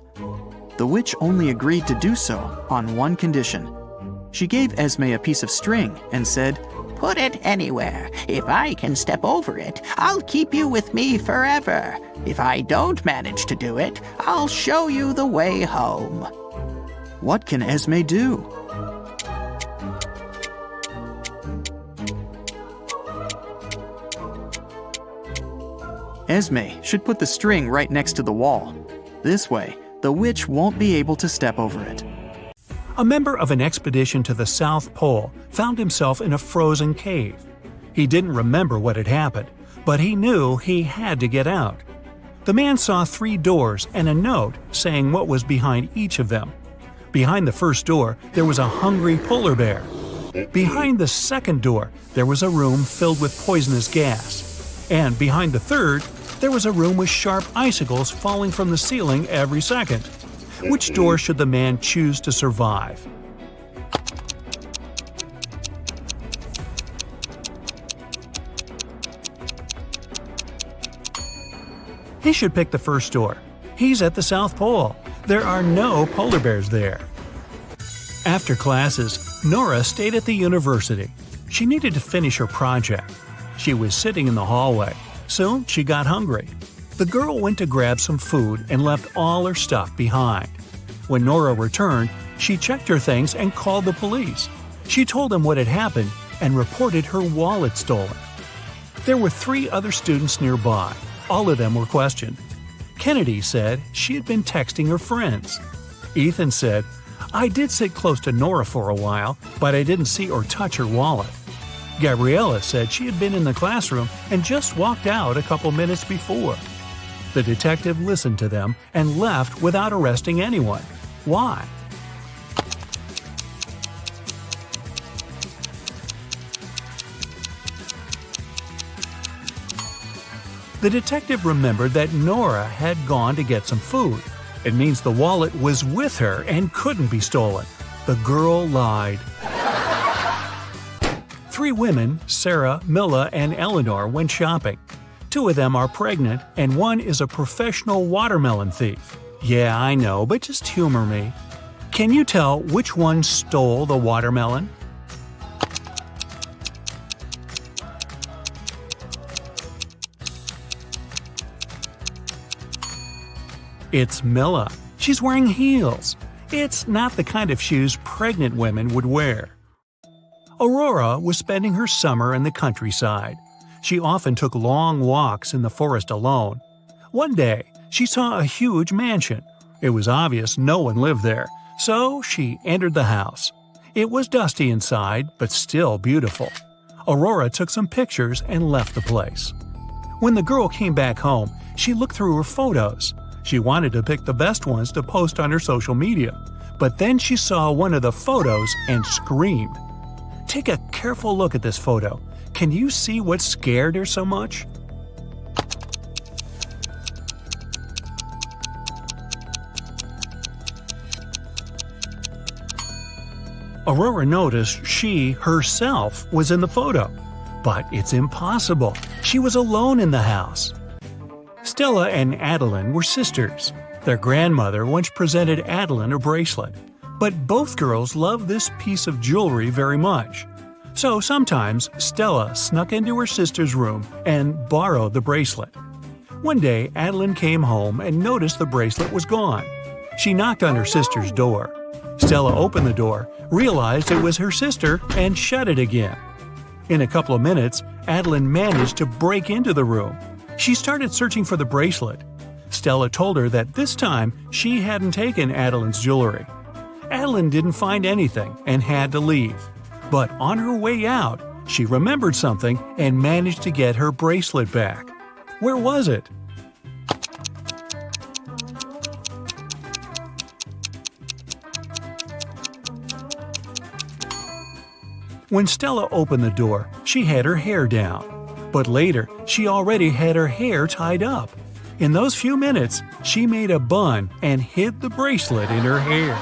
The witch only agreed to do so on one condition. She gave Esme a piece of string and said, "Put it anywhere. If I can step over it, I'll keep you with me forever. If I don't manage to do it, I'll show you the way home." What can Esme do? Esme should put the string right next to the wall. This way, the witch won't be able to step over it. A member of an expedition to the South Pole found himself in a frozen cave. He didn't remember what had happened, but he knew he had to get out. The man saw 3 doors and a note saying what was behind each of them. Behind the first door, there was a hungry polar bear. Behind the second door, there was a room filled with poisonous gas. And behind the third, there was a room with sharp icicles falling from the ceiling every second. Which door should the man choose to survive? He should pick the first door. He's at the South Pole. There are no polar bears there. After classes, Nora stayed at the university. She needed to finish her project. She was sitting in the hallway. Soon she got hungry. The girl went to grab some food and left all her stuff behind. When Nora returned, she checked her things and called the police. She told them what had happened and reported her wallet stolen. There were 3 other students nearby. All of them were questioned. Kennedy said she had been texting her friends. Ethan said, "I did sit close to Nora for a while, but I didn't see or touch her wallet." Gabriella said she had been in the classroom and just walked out a couple minutes before. The detective listened to them and left without arresting anyone. Why? The detective remembered that Nora had gone to get some food. It means the wallet was with her and couldn't be stolen. The girl lied. 3 women, Sarah, Milla, and Eleanor, went shopping. 2 of them are pregnant, and 1 is a professional watermelon thief. Yeah, I know, but just humor me. Can you tell which one stole the watermelon? It's Milla. She's wearing heels. It's not the kind of shoes pregnant women would wear. Aurora was spending her summer in the countryside. She often took long walks in the forest alone. One day, she saw a huge mansion. It was obvious no one lived there, so she entered the house. It was dusty inside, but still beautiful. Aurora took some pictures and left the place. When the girl came back home, she looked through her photos. She wanted to pick the best ones to post on her social media, but then she saw one of the photos and screamed. Take a careful look at this photo. Can you see what scared her so much? Aurora noticed she, herself, was in the photo. But it's impossible. She was alone in the house. Stella and Adeline were sisters. Their grandmother once presented Adeline a bracelet. But both girls loved this piece of jewelry very much. So sometimes Stella snuck into her sister's room and borrowed the bracelet. One day, Adeline came home and noticed the bracelet was gone. She knocked on her sister's door. Stella opened the door, realized it was her sister, and shut it again. In a couple of minutes, Adeline managed to break into the room. She started searching for the bracelet. Stella told her that this time she hadn't taken Adeline's jewelry. Adeline didn't find anything and had to leave. But on her way out, she remembered something and managed to get her bracelet back. Where was it? When Stella opened the door, she had her hair down. But later, she already had her hair tied up. In those few minutes, she made a bun and hid the bracelet in her hair.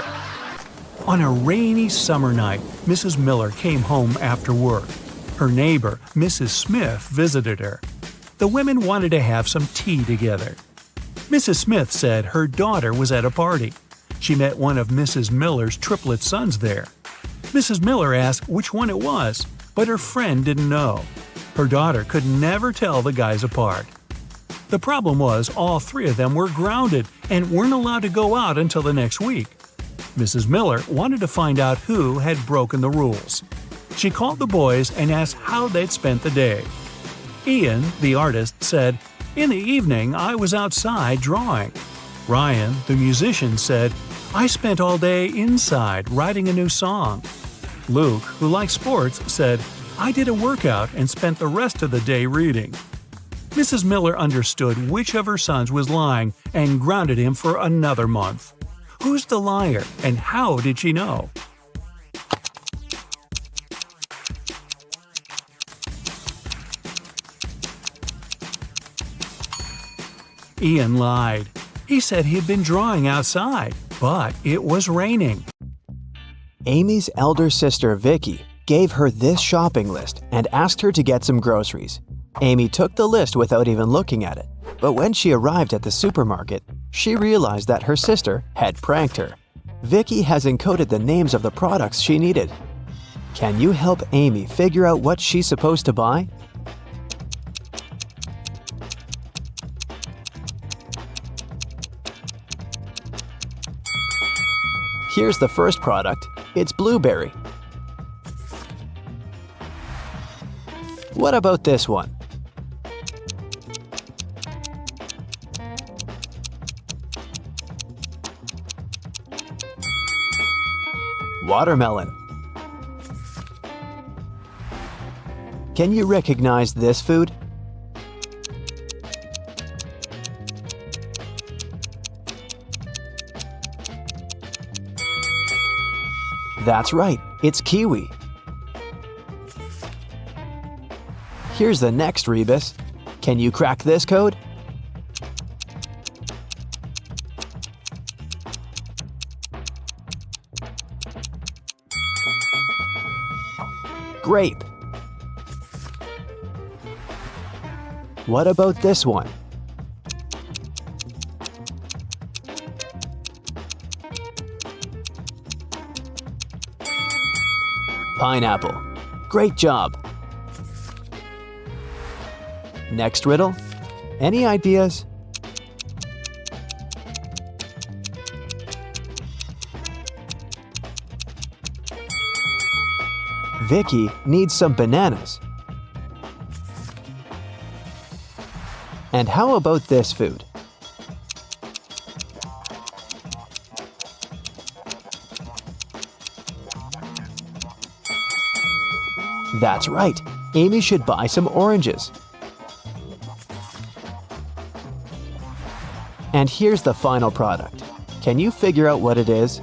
On a rainy summer night, Mrs. Miller came home after work. Her neighbor, Mrs. Smith, visited her. The women wanted to have some tea together. Mrs. Smith said her daughter was at a party. She met one of Mrs. Miller's triplet sons there. Mrs. Miller asked which one it was, but her friend didn't know. Her daughter could never tell the guys apart. The problem was all three of them were grounded and weren't allowed to go out until the next week. Mrs. Miller wanted to find out who had broken the rules. She called the boys and asked how they'd spent the day. Ian, the artist, said, "In the evening, I was outside drawing." Ryan, the musician, said, "I spent all day inside writing a new song." Luke, who likes sports, said, "I did a workout and spent the rest of the day reading." Mrs. Miller understood which of her sons was lying and grounded him for another month. Who's the liar, and how did she know? Ian lied. He said he'd been drawing outside, but it was raining. Amy's elder sister Vicky gave her this shopping list and asked her to get some groceries. Amy took the list without even looking at it, but when she arrived at the supermarket, she realized that her sister had pranked her. Vicky has encoded the names of the products she needed. Can you help Amy figure out what she's supposed to buy? Here's the first product. It's blueberry. What about this one? Watermelon. Can you recognize this food? That's right, it's kiwi. Here's the next rebus. Can you crack this code? Grape. What about this one? Pineapple. Great job. Next riddle. Any ideas? Vicky needs some bananas. And how about this food? That's right. Amy should buy some oranges. And here's the final product. Can you figure out what it is?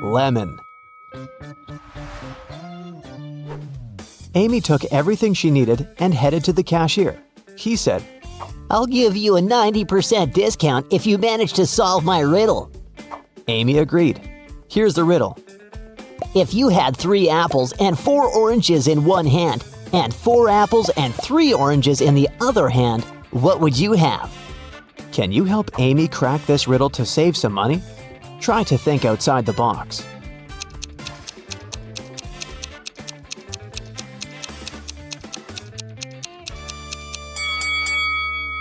Lemon. Amy took everything she needed and headed to the cashier. He said, "I'll give you a 90% discount if you manage to solve my riddle." Amy agreed. Here's the riddle. If you had 3 apples and 4 oranges in one hand, and 4 apples and 3 oranges in the other hand, what would you have? Can you help Amy crack this riddle to save some money? Try to think outside the box.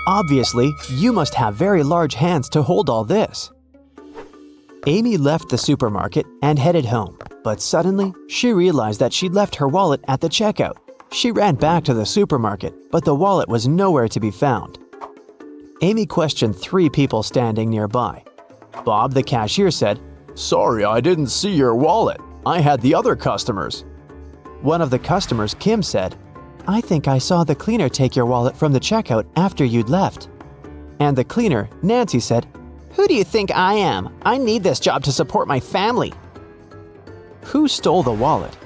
Obviously, you must have very large hands to hold all this. Amy left the supermarket and headed home, but suddenly she realized that she'd left her wallet at the checkout. She ran back to the supermarket, but the wallet was nowhere to be found. Amy questioned 3 people standing nearby. Bob, the cashier, said, "Sorry, I didn't see your wallet. I had the other customers." One of the customers, Kim, said, "I think I saw the cleaner take your wallet from the checkout after you'd left." And the cleaner, Nancy, said, Who do you think I am? I need this job to support my family. "Who stole the wallet?"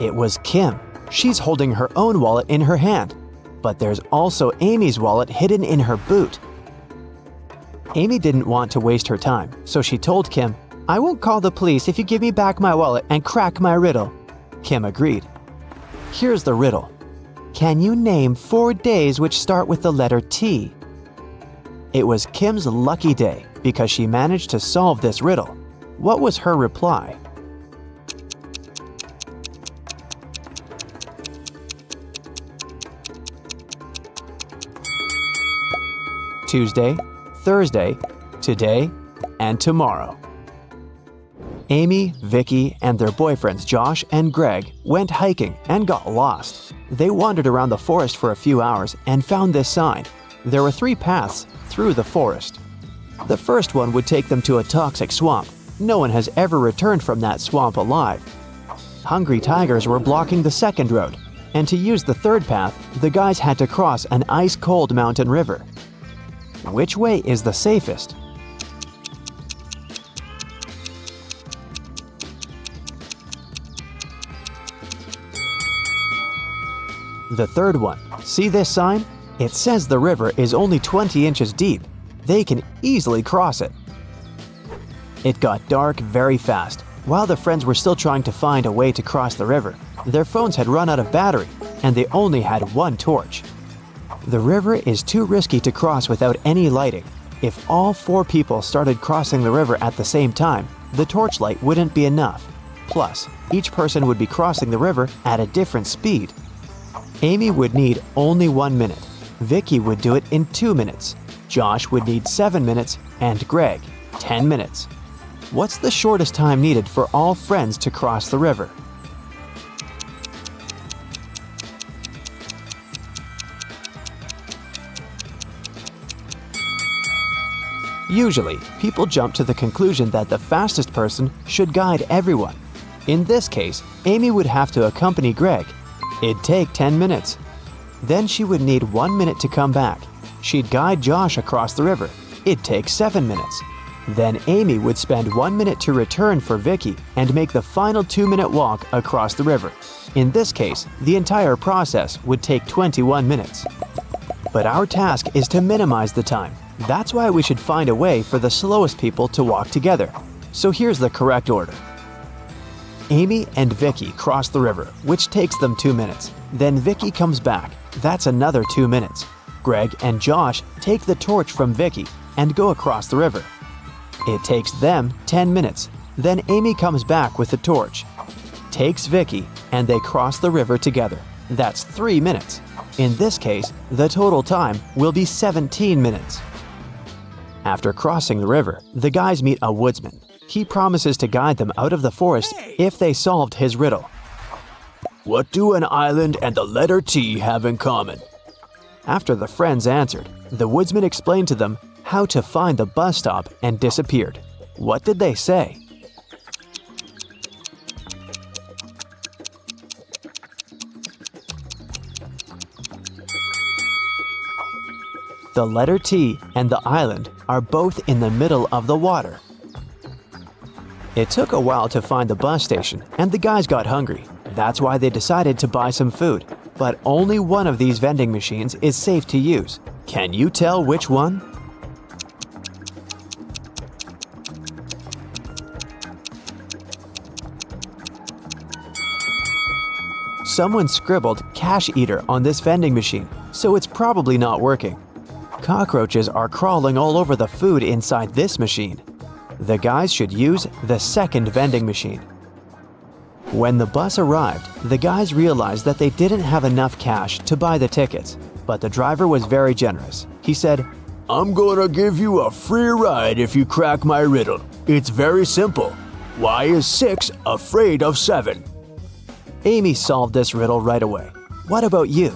It was Kim. She's holding her own wallet in her hand, but there's also Amy's wallet hidden in her boot. Amy didn't want to waste her time, so she told Kim, "I won't call the police if you give me back my wallet and crack my riddle." Kim agreed. Here's the riddle. Can you name 4 days which start with the letter T? It was Kim's lucky day because she managed to solve this riddle. What was her reply? Tuesday, Thursday, today, and tomorrow. Amy, Vicky, and their boyfriends Josh and Greg went hiking and got lost. They wandered around the forest for a few hours and found this sign. There were 3 paths through the forest. The first one would take them to a toxic swamp. No one has ever returned from that swamp alive. Hungry tigers were blocking the second road, and to use the third path, the guys had to cross an ice-cold mountain river. Which way is the safest? The third one. See this sign? It says the river is only 20 inches deep. They can easily cross it. It got dark very fast. While the friends were still trying to find a way to cross the river, their phones had run out of battery, and they only had 1 torch. The river is too risky to cross without any lighting. If all 4 people started crossing the river at the same time, the torchlight wouldn't be enough. Plus, each person would be crossing the river at a different speed. Amy would need only 1 minute. Vicky would do it in 2 minutes. Josh would need 7 minutes, and Greg, 10 minutes. What's the shortest time needed for all friends to cross the river? Usually, people jump to the conclusion that the fastest person should guide everyone. In this case, Amy would have to accompany Greg. It'd take 10 minutes. Then she would need 1 minute to come back. She'd guide Josh across the river. It'd take 7 minutes. Then Amy would spend 1 minute to return for Vicky and make the final 2-minute walk across the river. In this case, the entire process would take 21 minutes. But our task is to minimize the time. That's why we should find a way for the slowest people to walk together. So here's the correct order. Amy and Vicky cross the river, which takes them 2 minutes. Then Vicky comes back. That's another 2 minutes. Greg and Josh take the torch from Vicky and go across the river. It takes them 10 minutes. Then Amy comes back with the torch, takes Vicky, and they cross the river together. That's 3 minutes. In this case, the total time will be 17 minutes. After crossing the river, the guys meet a woodsman. He promises to guide them out of the forest if they solved his riddle. What do an island and the letter T have in common? After the friends answered, the woodsman explained to them how to find the bus stop and disappeared. What did they say? The letter T and the island are both in the middle of the water. It took a while to find the bus station, and the guys got hungry. That's why they decided to buy some food. But only one of these vending machines is safe to use. Can you tell which one? Someone scribbled "cash eater" on this vending machine, so it's probably not working. Cockroaches are crawling all over the food inside this machine. The guys should use the second vending machine. When the bus arrived, the guys realized that they didn't have enough cash to buy the tickets, but the driver was very generous. He said, "I'm gonna give you a free ride if you crack my riddle. It's very simple. Why is 6 afraid of 7? Amy solved this riddle right away. What about you?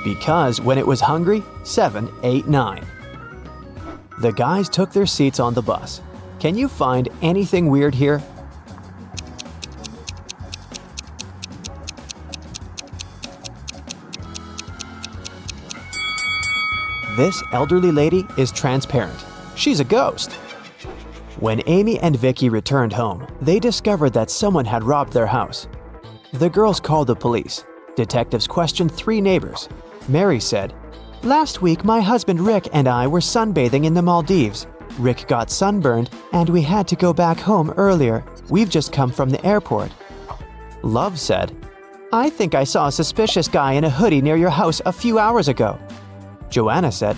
Because when it was hungry, 7 ate 9. The guys took their seats on the bus. Can you find anything weird here? This elderly lady is transparent. She's a ghost. When Amy and Vicky returned home, they discovered that someone had robbed their house. The girls called the police. Detectives questioned 3 neighbors. Mary said, "Last week, my husband Rick and I were sunbathing in the Maldives. Rick got sunburned and we had to go back home earlier. We've just come from the airport." Love said, "I think I saw a suspicious guy in a hoodie near your house a few hours ago." Joanna said,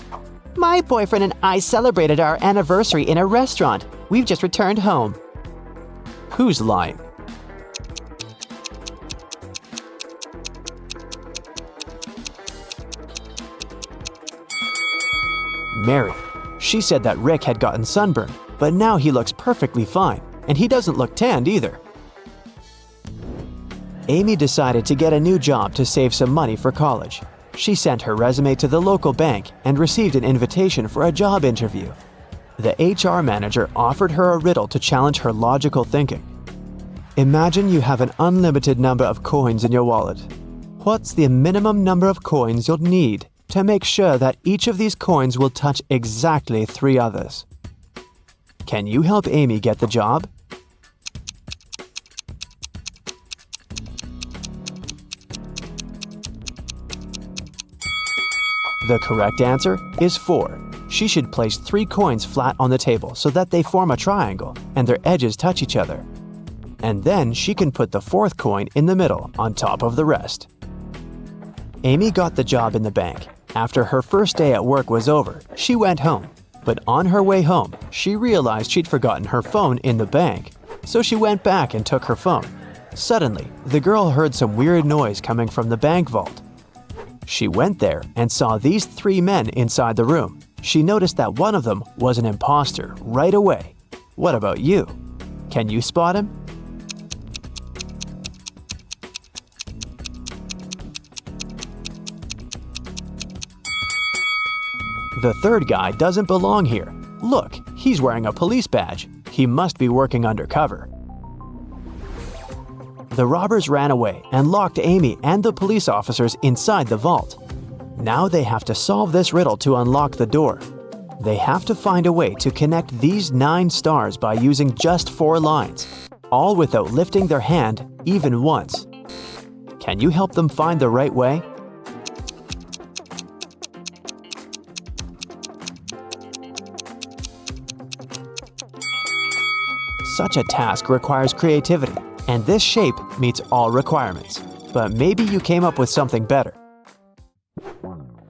"My boyfriend and I celebrated our anniversary in a restaurant. We've just returned home." Who's lying? Mary. She said that Rick had gotten sunburned, but now he looks perfectly fine, and he doesn't look tanned either. Amy decided to get a new job to save some money for college. She sent her resume to the local bank and received an invitation for a job interview. The HR manager offered her a riddle to challenge her logical thinking. Imagine you have an unlimited number of coins in your wallet. What's the minimum number of coins you'll need to make sure that each of these coins will touch exactly 3 others? Can you help Amy get the job? The correct answer is 4. She should place 3 coins flat on the table so that they form a triangle and their edges touch each other. And then she can put the 4th coin in the middle on top of the rest. Amy got the job in the bank. After her first day at work was over, she went home. But on her way home, she realized she'd forgotten her phone in the bank. So she went back and took her phone. Suddenly, the girl heard some weird noise coming from the bank vault. She went there and saw these 3 men inside the room. She noticed that one of them was an imposter right away. What about you? Can you spot him? The 3rd guy doesn't belong here. Look, he's wearing a police badge. He must be working undercover. The robbers ran away and locked Amy and the police officers inside the vault. Now they have to solve this riddle to unlock the door. They have to find a way to connect these 9 stars by using just 4 lines, all without lifting their hand even once. Can you help them find the right way? Such a task requires creativity, and this shape meets all requirements. But maybe you came up with something better.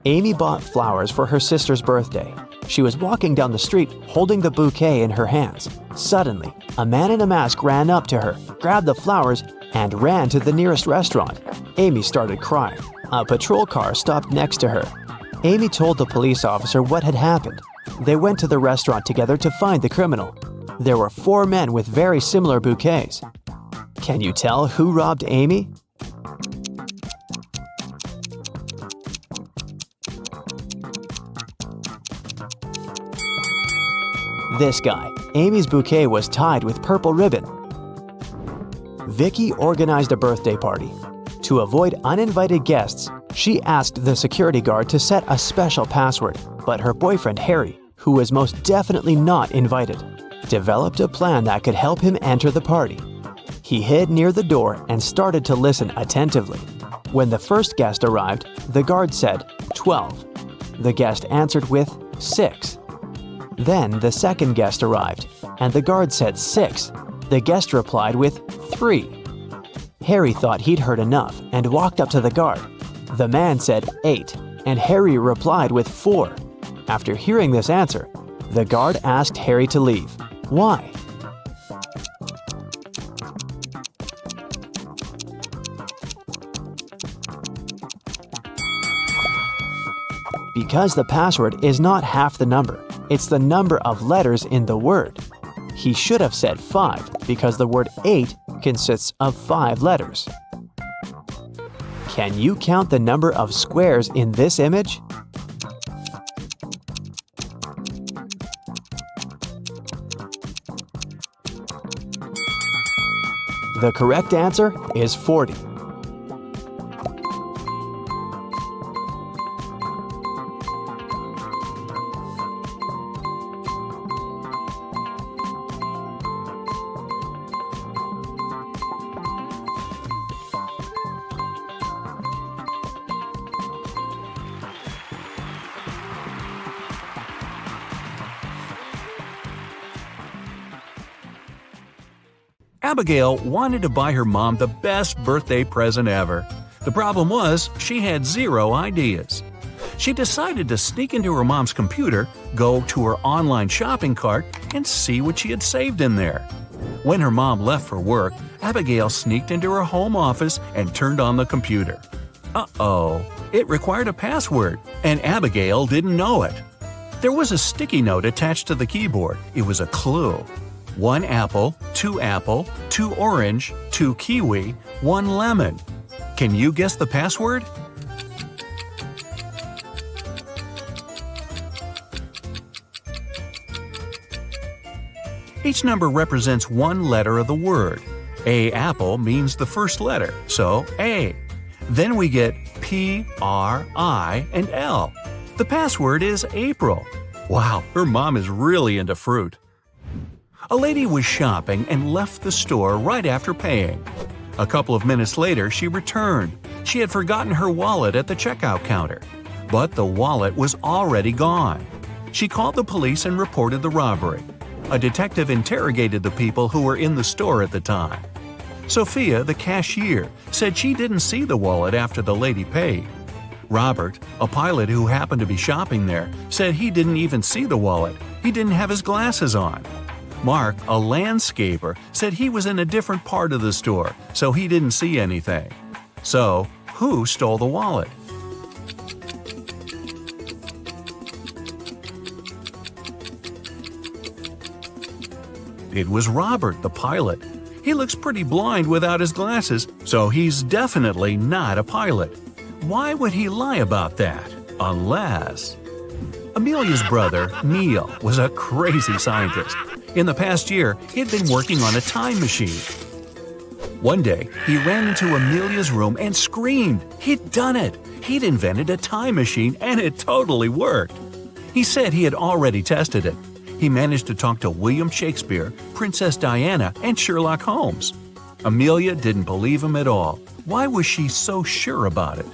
Amy bought flowers for her sister's birthday. She was walking down the street holding the bouquet in her hands. Suddenly, a man in a mask ran up to her, grabbed the flowers, and ran to the nearest restaurant. Amy started crying. A patrol car stopped next to her. Amy told the police officer what had happened. They went to the restaurant together to find the criminal. There were 4 men with very similar bouquets. Can you tell who robbed Amy? This guy. Amy's bouquet was tied with purple ribbon. Vicky organized a birthday party. To avoid uninvited guests, she asked the security guard to set a special password, but her boyfriend Harry, who was most definitely not invited, developed a plan that could help him enter the party. He hid near the door and started to listen attentively. When the first guest arrived, the guard said 12. The guest answered with 6. Then the second guest arrived, and the guard said 6. The guest replied with 3. Harry thought he'd heard enough and walked up to the guard. The man said 8, and Harry replied with 4. After hearing this answer, the guard asked Harry to leave. Why? Because the password is not half the number, it's the number of letters in the word. He should have said 5 because the word 8 consists of 5 letters. Can you count the number of squares in this image? The correct answer is 40. Abigail wanted to buy her mom the best birthday present ever. The problem was she had zero ideas. She decided to sneak into her mom's computer, go to her online shopping cart, and see what she had saved in there. When her mom left for work, Abigail sneaked into her home office and turned on the computer. Uh-oh, it required a password, and Abigail didn't know it. There was a sticky note attached to the keyboard. It was a clue. 1 apple, 2 orange, 2 kiwi, 1 lemon. Can you guess the password? Each number represents one letter of the word. A apple means the first letter, so A. Then we get P, R, I, and L. The password is April. Wow, her mom is really into fruit. A lady was shopping and left the store right after paying. A couple of minutes later, she returned. She had forgotten her wallet at the checkout counter, but the wallet was already gone. She called the police and reported the robbery. A detective interrogated the people who were in the store at the time. Sophia, the cashier, said she didn't see the wallet after the lady paid. Robert, a pilot who happened to be shopping there, said he didn't even see the wallet. He didn't have his glasses on. Mark, a landscaper, said he was in a different part of the store, so he didn't see anything. So, who stole the wallet? It was Robert, the pilot. He looks pretty blind without his glasses, so he's definitely not a pilot. Why would he lie about that? Unless… Amelia's brother, Neil, was a crazy scientist. In the past year, he'd been working on a time machine. One day, he ran into Amelia's room and screamed. He'd done it! He'd invented a time machine and it totally worked. He said he had already tested it. He managed to talk to William Shakespeare, Princess Diana, and Sherlock Holmes. Amelia didn't believe him at all. Why was she so sure about it?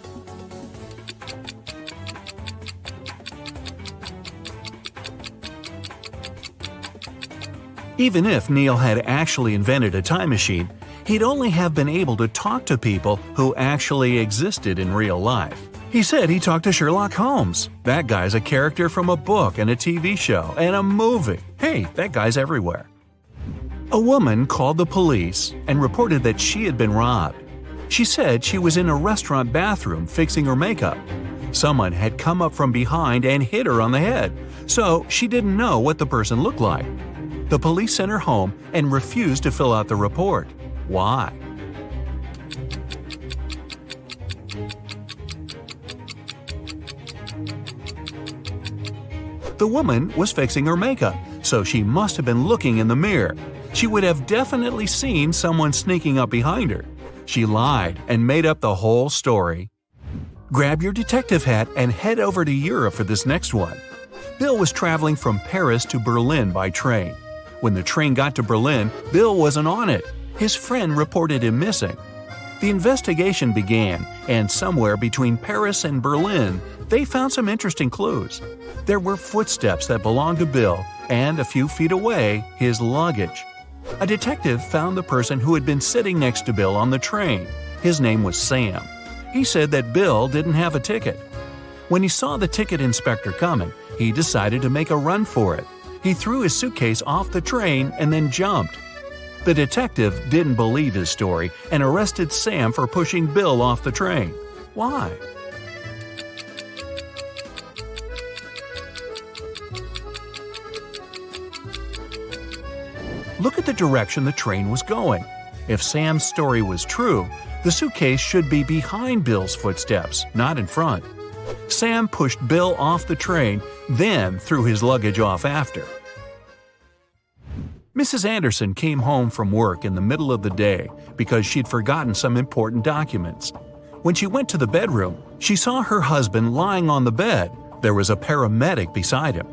Even if Neil had actually invented a time machine, he'd only have been able to talk to people who actually existed in real life. He said he talked to Sherlock Holmes. That guy's a character from a book and a TV show and a movie. Hey, that guy's everywhere. A woman called the police and reported that she had been robbed. She said she was in a restaurant bathroom fixing her makeup. Someone had come up from behind and hit her on the head, so she didn't know what the person looked like. The police sent her home and refused to fill out the report. Why? The woman was fixing her makeup, so she must have been looking in the mirror. She would have definitely seen someone sneaking up behind her. She lied and made up the whole story. Grab your detective hat and head over to Europe for this next one. Bill was traveling from Paris to Berlin by train. When the train got to Berlin, Bill wasn't on it. His friend reported him missing. The investigation began, and somewhere between Paris and Berlin, they found some interesting clues. There were footsteps that belonged to Bill, and a few feet away, his luggage. A detective found the person who had been sitting next to Bill on the train. His name was Sam. He said that Bill didn't have a ticket. When he saw the ticket inspector coming, he decided to make a run for it. He threw his suitcase off the train and then jumped. The detective didn't believe his story and arrested Sam for pushing Bill off the train. Why? Look at the direction the train was going. If Sam's story was true, the suitcase should be behind Bill's footsteps, not in front. Sam pushed Bill off the train, then threw his luggage off after. Mrs. Anderson came home from work in the middle of the day because she'd forgotten some important documents. When she went to the bedroom, she saw her husband lying on the bed. There was a paramedic beside him.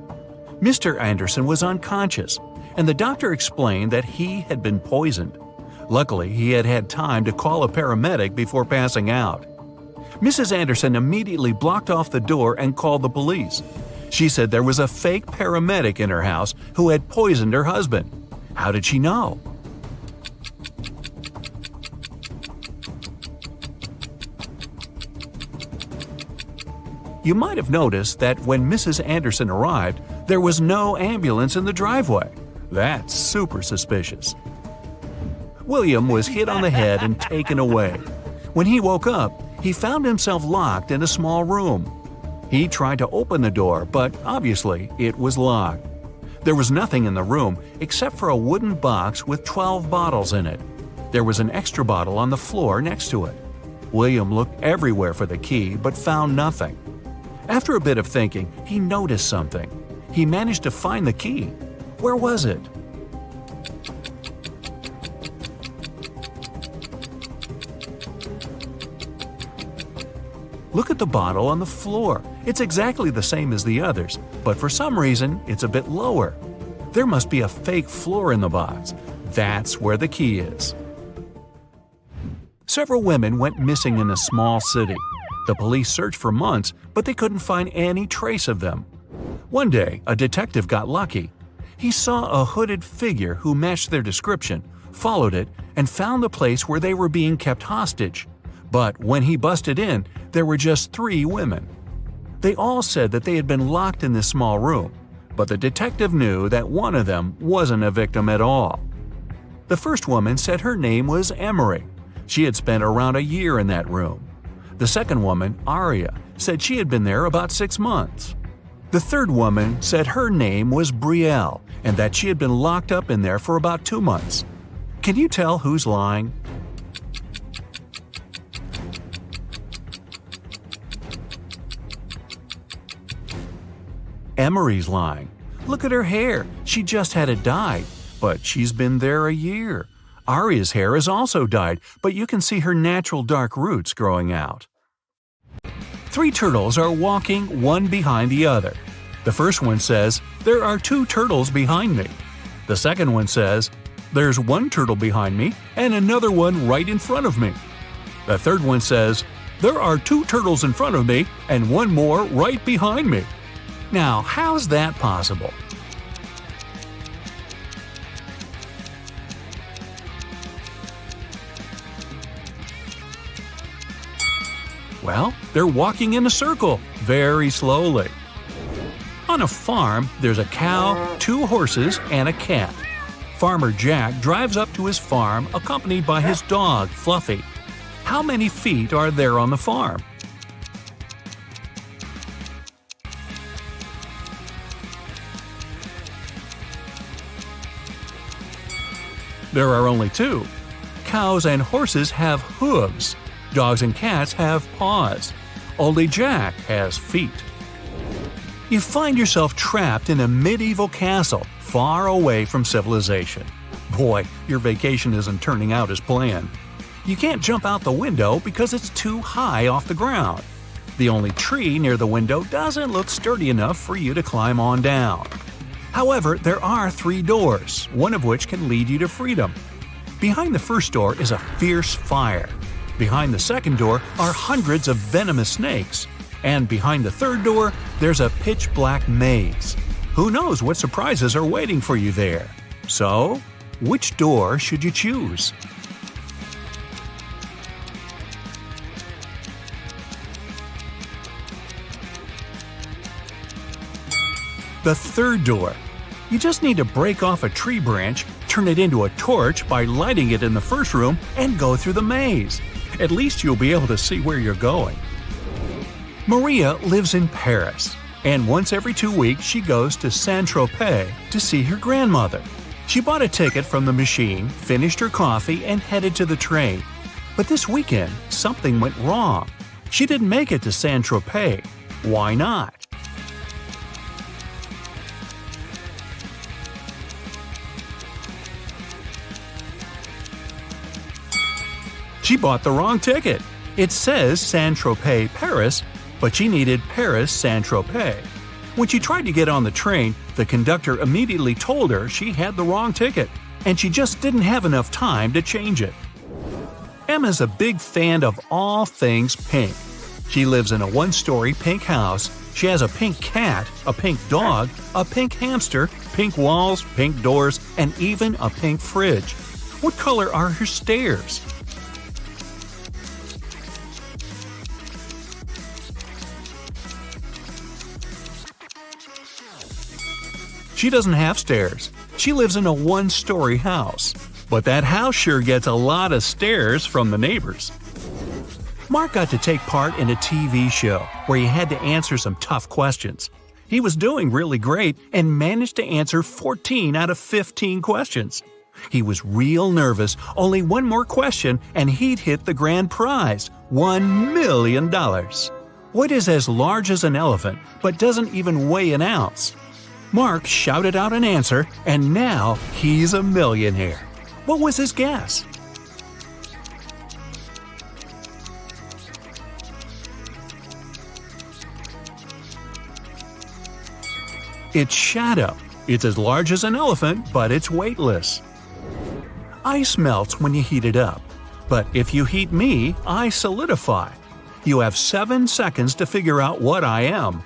Mr. Anderson was unconscious, and the doctor explained that he had been poisoned. Luckily, he had had time to call a paramedic before passing out. Mrs. Anderson immediately blocked off the door and called the police. She said there was a fake paramedic in her house who had poisoned her husband. How did she know? You might have noticed that when Mrs. Anderson arrived, there was no ambulance in the driveway. That's super suspicious. William was hit on the head and taken away. When he woke up, he found himself locked in a small room. He tried to open the door, but obviously it was locked. There was nothing in the room except for a wooden box with 12 bottles in it. There was an extra bottle on the floor next to it. William looked everywhere for the key but found nothing. After a bit of thinking, he noticed something. He managed to find the key. Where was it? Look at the bottle on the floor. It's exactly the same as the others, but for some reason, it's a bit lower. There must be a fake floor in the box. That's where the key is. Several women went missing in a small city. The police searched for months, but they couldn't find any trace of them. One day, a detective got lucky. He saw a hooded figure who matched their description, followed it, and found the place where they were being kept hostage. But when he busted in, there were just 3 women. They all said that they had been locked in this small room, but the detective knew that one of them wasn't a victim at all. The first woman said her name was Emery. She had spent around a year in that room. The second woman, Aria, said she had been there about 6 months. The third woman said her name was Brielle and that she had been locked up in there for about 2 months. Can you tell who's lying? Emery's lying. Look at her hair. She just had it dyed, but she's been there a year. Aria's hair is also dyed, but you can see her natural dark roots growing out. 3 turtles are walking one behind the other. The first one says, "There are 2 turtles behind me." The second one says, "There's 1 turtle behind me and another one right in front of me." The third one says, "There are 2 turtles in front of me and 1 more right behind me." Now, how's that possible? Well, they're walking in a circle, very slowly. On a farm, there's a cow, 2 horses, and a cat. Farmer Jack drives up to his farm accompanied by his dog, Fluffy. How many feet are there on the farm? There are only 2. Cows and horses have hooves. Dogs and cats have paws. Only Jack has feet. You find yourself trapped in a medieval castle far away from civilization. Boy, your vacation isn't turning out as planned. You can't jump out the window because it's too high off the ground. The only tree near the window doesn't look sturdy enough for you to climb on down. However, there are 3 doors, one of which can lead you to freedom. Behind the first door is a fierce fire. Behind the second door are hundreds of venomous snakes. And behind the third door, there's a pitch-black maze. Who knows what surprises are waiting for you there? So, which door should you choose? The third door. You just need to break off a tree branch, turn it into a torch by lighting it in the first room, and go through the maze. At least you'll be able to see where you're going. Maria lives in Paris, and once every 2 weeks she goes to Saint-Tropez to see her grandmother. She bought a ticket from the machine, finished her coffee, and headed to the train. But this weekend, something went wrong. She didn't make it to Saint-Tropez. Why not? She bought the wrong ticket. It says Saint-Tropez, Paris, but she needed Paris, Saint-Tropez. When she tried to get on the train, the conductor immediately told her she had the wrong ticket, and she just didn't have enough time to change it. Emma's a big fan of all things pink. She lives in a 1-story pink house. She has a pink cat, a pink dog, a pink hamster, pink walls, pink doors, and even a pink fridge. What color are her stairs? She doesn't have stairs. She lives in a one-story house. But that house sure gets a lot of stares from the neighbors. Mark got to take part in a TV show where he had to answer some tough questions. He was doing really great and managed to answer 14 out of 15 questions. He was real nervous. Only one more question and he'd hit the grand prize, $1 million. What is as large as an elephant but doesn't even weigh an ounce? Mark shouted out an answer, and now he's a millionaire. What was his guess? It's shadow. It's as large as an elephant, but it's weightless. Ice melts when you heat it up. But if you heat me, I solidify. You have 7 seconds to figure out what I am.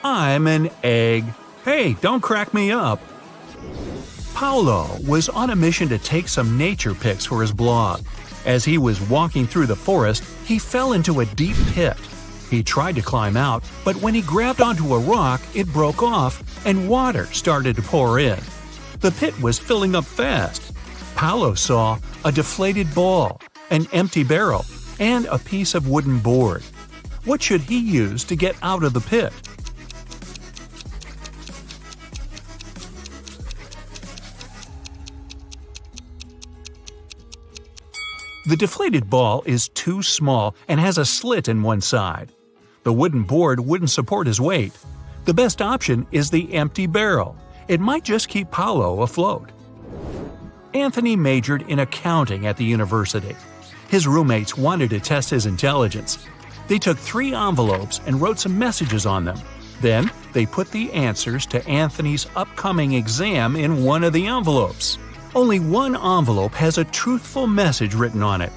I'm an egg. Hey, don't crack me up. Paulo was on a mission to take some nature pics for his blog. As he was walking through the forest, he fell into a deep pit. He tried to climb out, but when he grabbed onto a rock, it broke off and water started to pour in. The pit was filling up fast. Paulo saw a deflated ball, an empty barrel, and a piece of wooden board. What should he use to get out of the pit? The deflated ball is too small and has a slit in one side. The wooden board wouldn't support his weight. The best option is the empty barrel. It might just keep Paulo afloat. Anthony majored in accounting at the university. His roommates wanted to test his intelligence. They took 3 envelopes and wrote some messages on them. Then, they put the answers to Anthony's upcoming exam in one of the envelopes. Only one envelope has a truthful message written on it.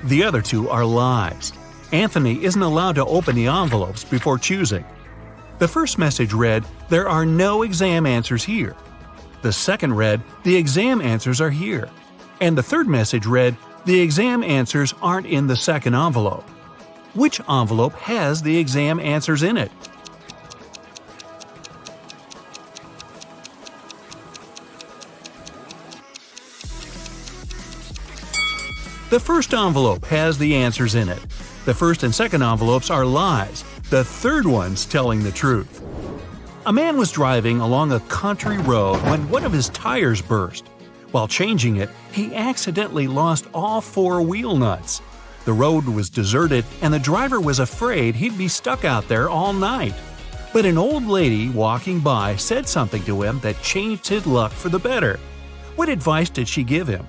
The other 2 are lies. Anthony isn't allowed to open the envelopes before choosing. The first message read, "There are no exam answers here." The second read, "The exam answers are here." And the third message read, "The exam answers aren't in the second envelope." Which envelope has the exam answers in it? The first envelope has the answers in it. The first and second envelopes are lies. The third one's telling the truth. A man was driving along a country road when one of his tires burst. While changing it, he accidentally lost all 4 wheel nuts. The road was deserted and the driver was afraid he'd be stuck out there all night. But an old lady walking by said something to him that changed his luck for the better. What advice did she give him?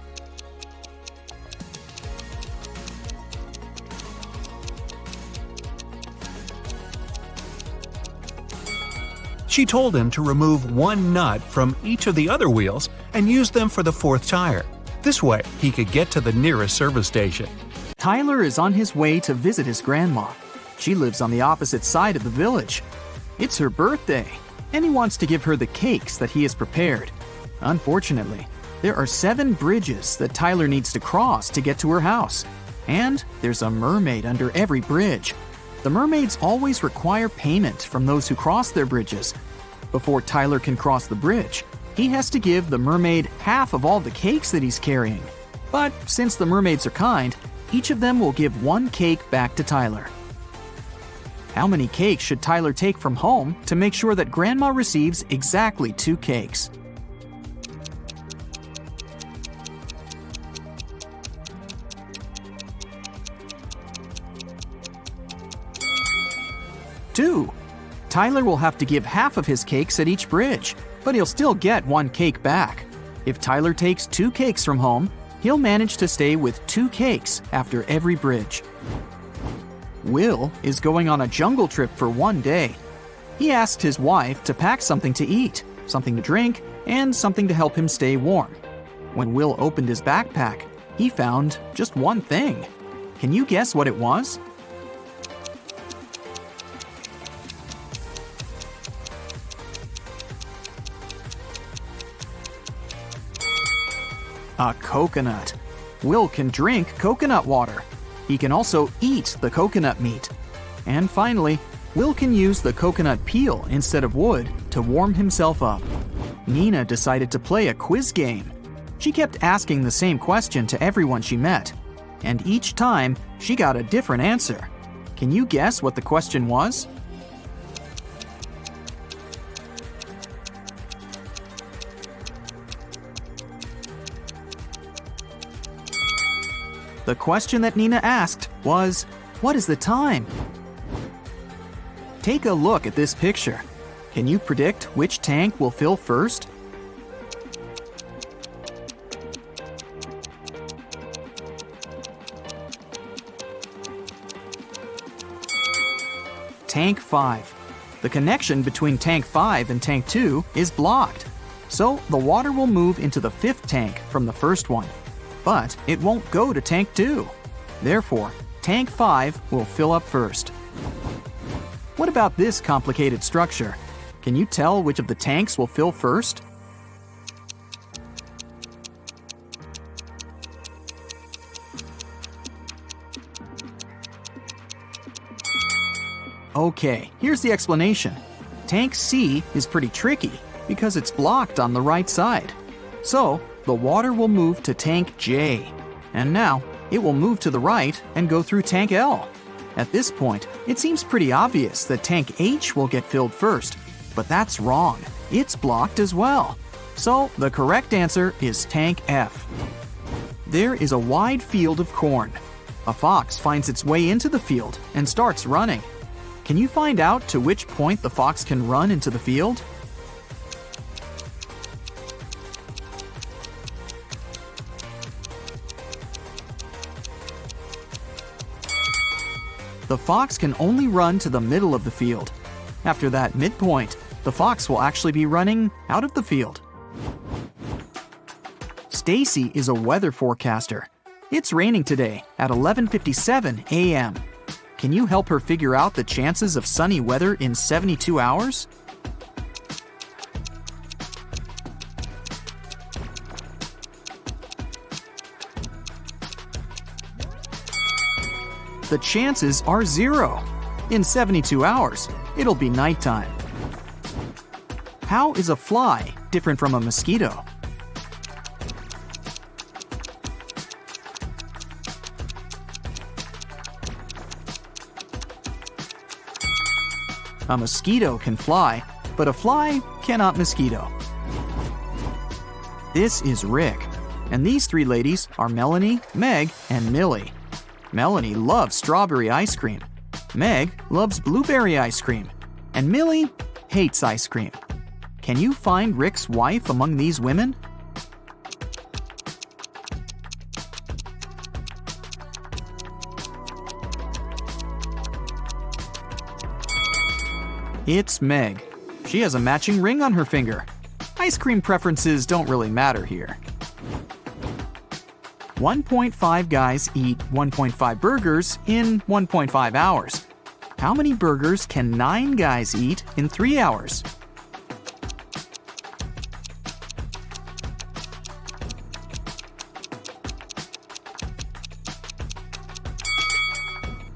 She told him to remove 1 nut from each of the other wheels and use them for the 4th tire. This way, he could get to the nearest service station. Tyler is on his way to visit his grandma. She lives on the opposite side of the village. It's her birthday, and he wants to give her the cakes that he has prepared. Unfortunately, there are 7 bridges that Tyler needs to cross to get to her house. And there's a mermaid under every bridge. The mermaids always require payment from those who cross their bridges. Before Tyler can cross the bridge, he has to give the mermaid half of all the cakes that he's carrying. But since the mermaids are kind, each of them will give 1 cake back to Tyler. How many cakes should Tyler take from home to make sure that Grandma receives exactly 2 cakes? Two. Tyler will have to give half of his cakes at each bridge, but he'll still get 1 cake back. If Tyler takes 2 cakes from home, he'll manage to stay with 2 cakes after every bridge. Will is going on a jungle trip for 1 day. He asked his wife to pack something to eat, something to drink, and something to help him stay warm. When Will opened his backpack, he found just one thing. Can you guess what it was? A coconut. Will can drink coconut water, He can also eat the coconut meat. And finally, Will can use the coconut peel instead of wood to warm himself up. Nina decided to play a quiz game. She kept asking the same question to everyone she met, and each time she got a different answer. Can you guess what the question was? The question that Nina asked was, what is the time? Take a look at this picture. Can you predict which tank will fill first? Tank 5. The connection between tank 5 and tank 2 is blocked. So the water will move into the 5th tank from the first one. But it won't go to tank 2. Therefore, tank 5 will fill up first. What about this complicated structure? Can you tell which of the tanks will fill first? Okay, here's the explanation. Tank C is pretty tricky because it's blocked on the right side. So, the water will move to tank J. And now, it will move to the right and go through tank L. At this point, it seems pretty obvious that tank H will get filled first, but that's wrong. It's blocked as well. So, the correct answer is tank F. There is a wide field of corn. A fox finds its way into the field and starts running. Can you find out to which point the fox can run into the field? The fox can only run to the middle of the field. After that midpoint, the fox will actually be running out of the field. Stacy is a weather forecaster. It's raining today at 11:57 a.m. Can you help her figure out the chances of sunny weather in 72 hours? The chances are 0. In 72 hours, it'll be nighttime. How is a fly different from a mosquito? A mosquito can fly, but a fly cannot mosquito. This is Rick, and these three ladies are Melanie, Meg, and Millie. Melanie loves strawberry ice cream. Meg loves blueberry ice cream. And Millie hates ice cream. Can you find Rick's wife among these women? It's Meg. She has a matching ring on her finger. Ice cream preferences don't really matter here. 1.5 guys eat 1.5 burgers in 1.5 hours. How many burgers can 9 guys eat in 3 hours?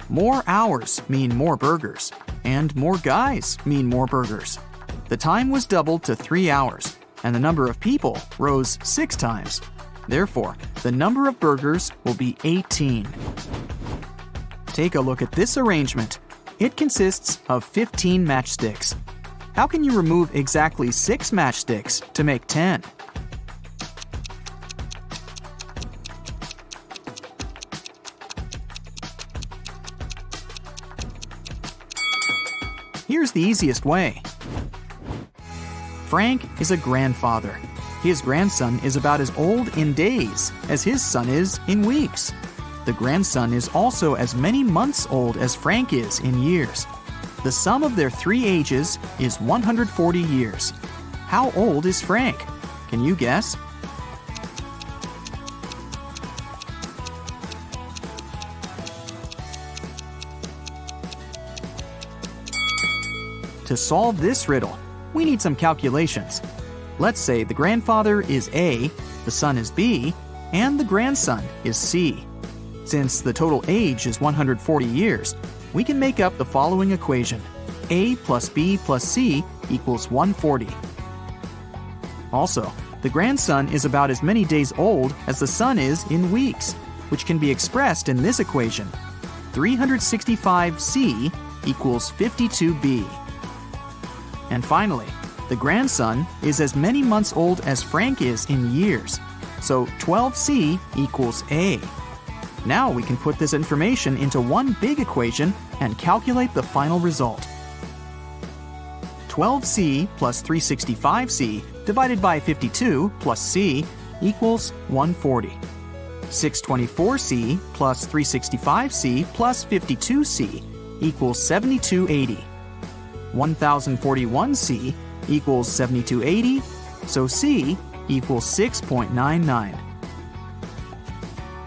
More hours mean more burgers, and more guys mean more burgers. The time was doubled to 3 hours, and the number of people rose 6 times. Therefore, the number of burgers will be 18. Take a look at this arrangement. It consists of 15 matchsticks. How can you remove exactly 6 matchsticks to make 10? Here's the easiest way. Frank is a grandfather. His grandson is about as old in days as his son is in weeks. The grandson is also as many months old as Frank is in years. The sum of their 3 ages is 140 years. How old is Frank? Can you guess? To solve this riddle, we need some calculations. Let's say the grandfather is A, the son is B, and the grandson is C. Since the total age is 140 years, we can make up the following equation. A plus B plus C equals 140. Also, the grandson is about as many days old as the son is in weeks, which can be expressed in this equation. 365C equals 52B. And finally, the grandson is as many months old as Frank is in years, so 12C equals A. Now we can put this information into one big equation and calculate the final result. 12C plus 365C divided by 52 plus C equals 140. 624C plus 365C plus 52C equals 7280. 1041C equals 7280, so C equals 6.99.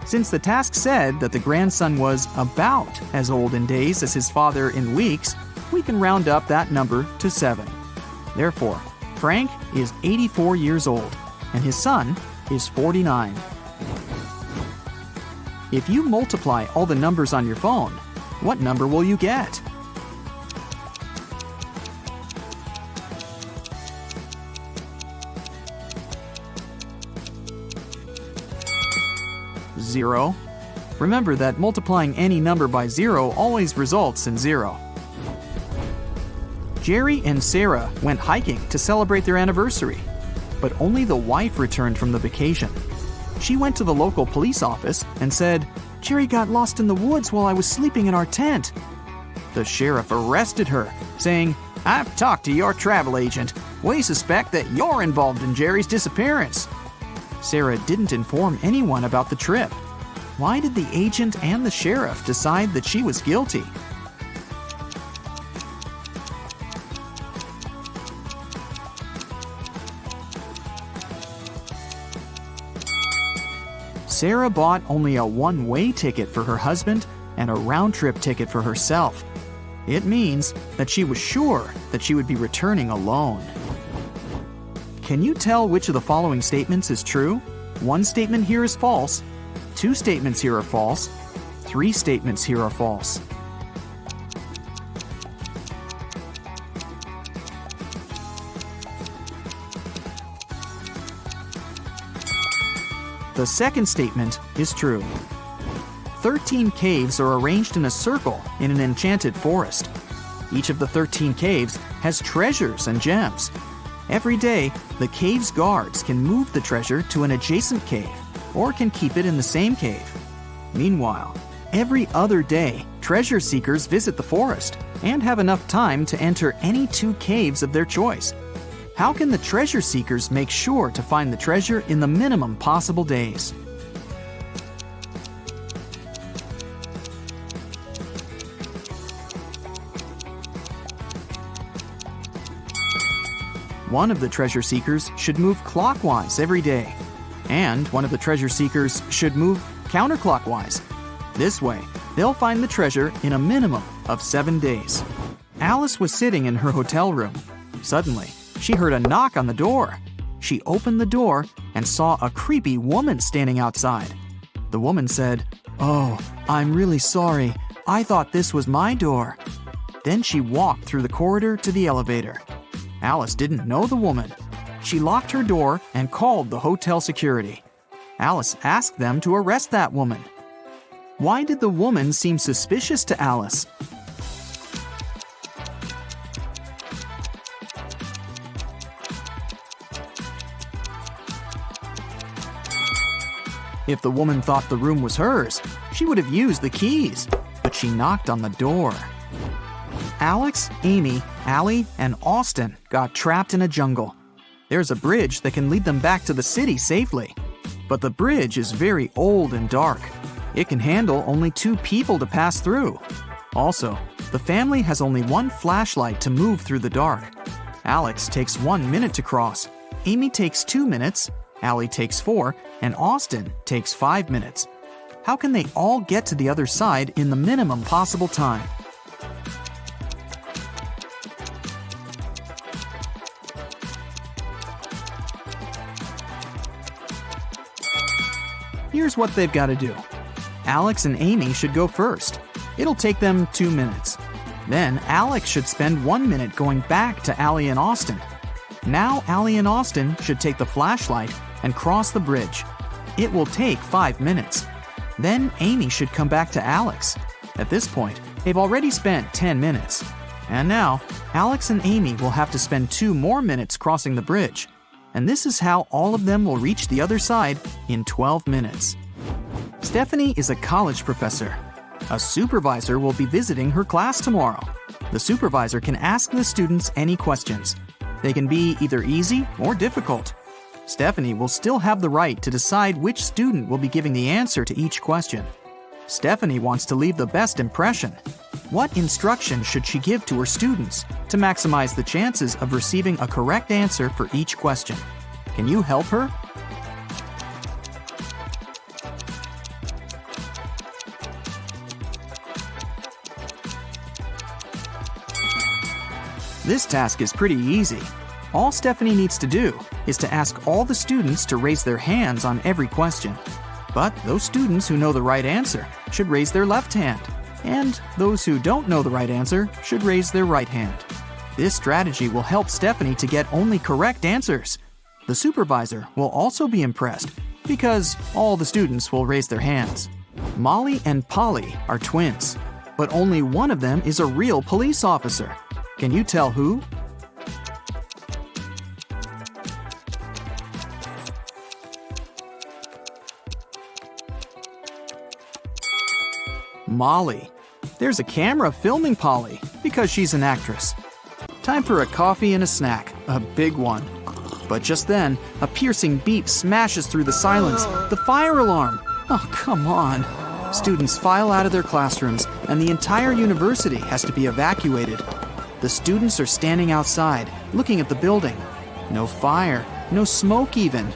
Since the task said that the grandson was about as old in days as his father in weeks, we can round up that number to 7. Therefore, Frank is 84 years old, and his son is 49. If you multiply all the numbers on your phone, what number will you get? Zero. Remember that multiplying any number by 0 always results in 0. Jerry and Sarah went hiking to celebrate their anniversary, but only the wife returned from the vacation. She went to the local police office and said, "Jerry got lost in the woods while I was sleeping in our tent." The sheriff arrested her, saying, "I've talked to your travel agent. We suspect that you're involved in Jerry's disappearance." Sarah didn't inform anyone about the trip. Why did the agent and the sheriff decide that she was guilty? Sarah bought only a one-way ticket for her husband and a round-trip ticket for herself. It means that she was sure that she would be returning alone. Can you tell which of the following statements is true? One statement here is false. 2 statements here are false. 3 statements here are false. The second statement is true. 13 caves are arranged in a circle in an enchanted forest. Each of the 13 caves has treasures and gems. Every day, the cave's guards can move the treasure to an adjacent cave or can keep it in the same cave. Meanwhile, every other day, treasure seekers visit the forest and have enough time to enter any 2 caves of their choice. How can the treasure seekers make sure to find the treasure in the minimum possible days? One of the treasure seekers should move clockwise every day, and one of the treasure seekers should move counterclockwise. This way, they'll find the treasure in a minimum of 7 days. Alice was sitting in her hotel room. Suddenly, she heard a knock on the door. She opened the door and saw a creepy woman standing outside. The woman said, "Oh, I'm really sorry. I thought this was my door." Then she walked through the corridor to the elevator. Alice didn't know the woman. She locked her door and called the hotel security. Alice asked them to arrest that woman. Why did the woman seem suspicious to Alice? If the woman thought the room was hers, she would have used the keys, but she knocked on the door. Alex, Amy, Allie, and Austin got trapped in a jungle. There's a bridge that can lead them back to the city safely. But the bridge is very old and dark. It can handle only 2 people to pass through. Also, the family has only 1 flashlight to move through the dark. Alex takes 1 minute to cross. Amy takes 2 minutes. Allie takes 4, and Austin takes 5 minutes. How can they all get to the other side in the minimum possible time? Here's what they've got to do. Alex and Amy should go first. It'll take them 2 minutes. Then Alex should spend 1 minute going back to Allie and Austin. Now Allie and Austin should take the flashlight and cross the bridge. It will take 5 minutes. Then Amy should come back to Alex. At this point, they've already spent 10 minutes. And now, Alex and Amy will have to spend 2 more minutes crossing the bridge. And this is how all of them will reach the other side in 12 minutes. Stephanie is a college professor. A supervisor will be visiting her class tomorrow. The supervisor can ask the students any questions. They can be either easy or difficult. Stephanie will still have the right to decide which student will be giving the answer to each question. Stephanie wants to leave the best impression. What instruction should she give to her students to maximize the chances of receiving a correct answer for each question? Can you help her? This task is pretty easy. All Stephanie needs to do is to ask all the students to raise their hands on every question. But those students who know the right answer should raise their left hand, and those who don't know the right answer should raise their right hand. This strategy will help Stephanie to get only correct answers. The supervisor will also be impressed because all the students will raise their hands. Molly and Polly are twins, but only one of them is a real police officer. Can you tell who? Molly. There's a camera filming Polly because she's an actress. Time for a coffee and a snack, a big one. But just then, a piercing beep smashes through the silence. The fire alarm! Oh, come on. Students file out of their classrooms, and the entire university has to be evacuated. The students are standing outside, looking at the building. No fire, no smoke even.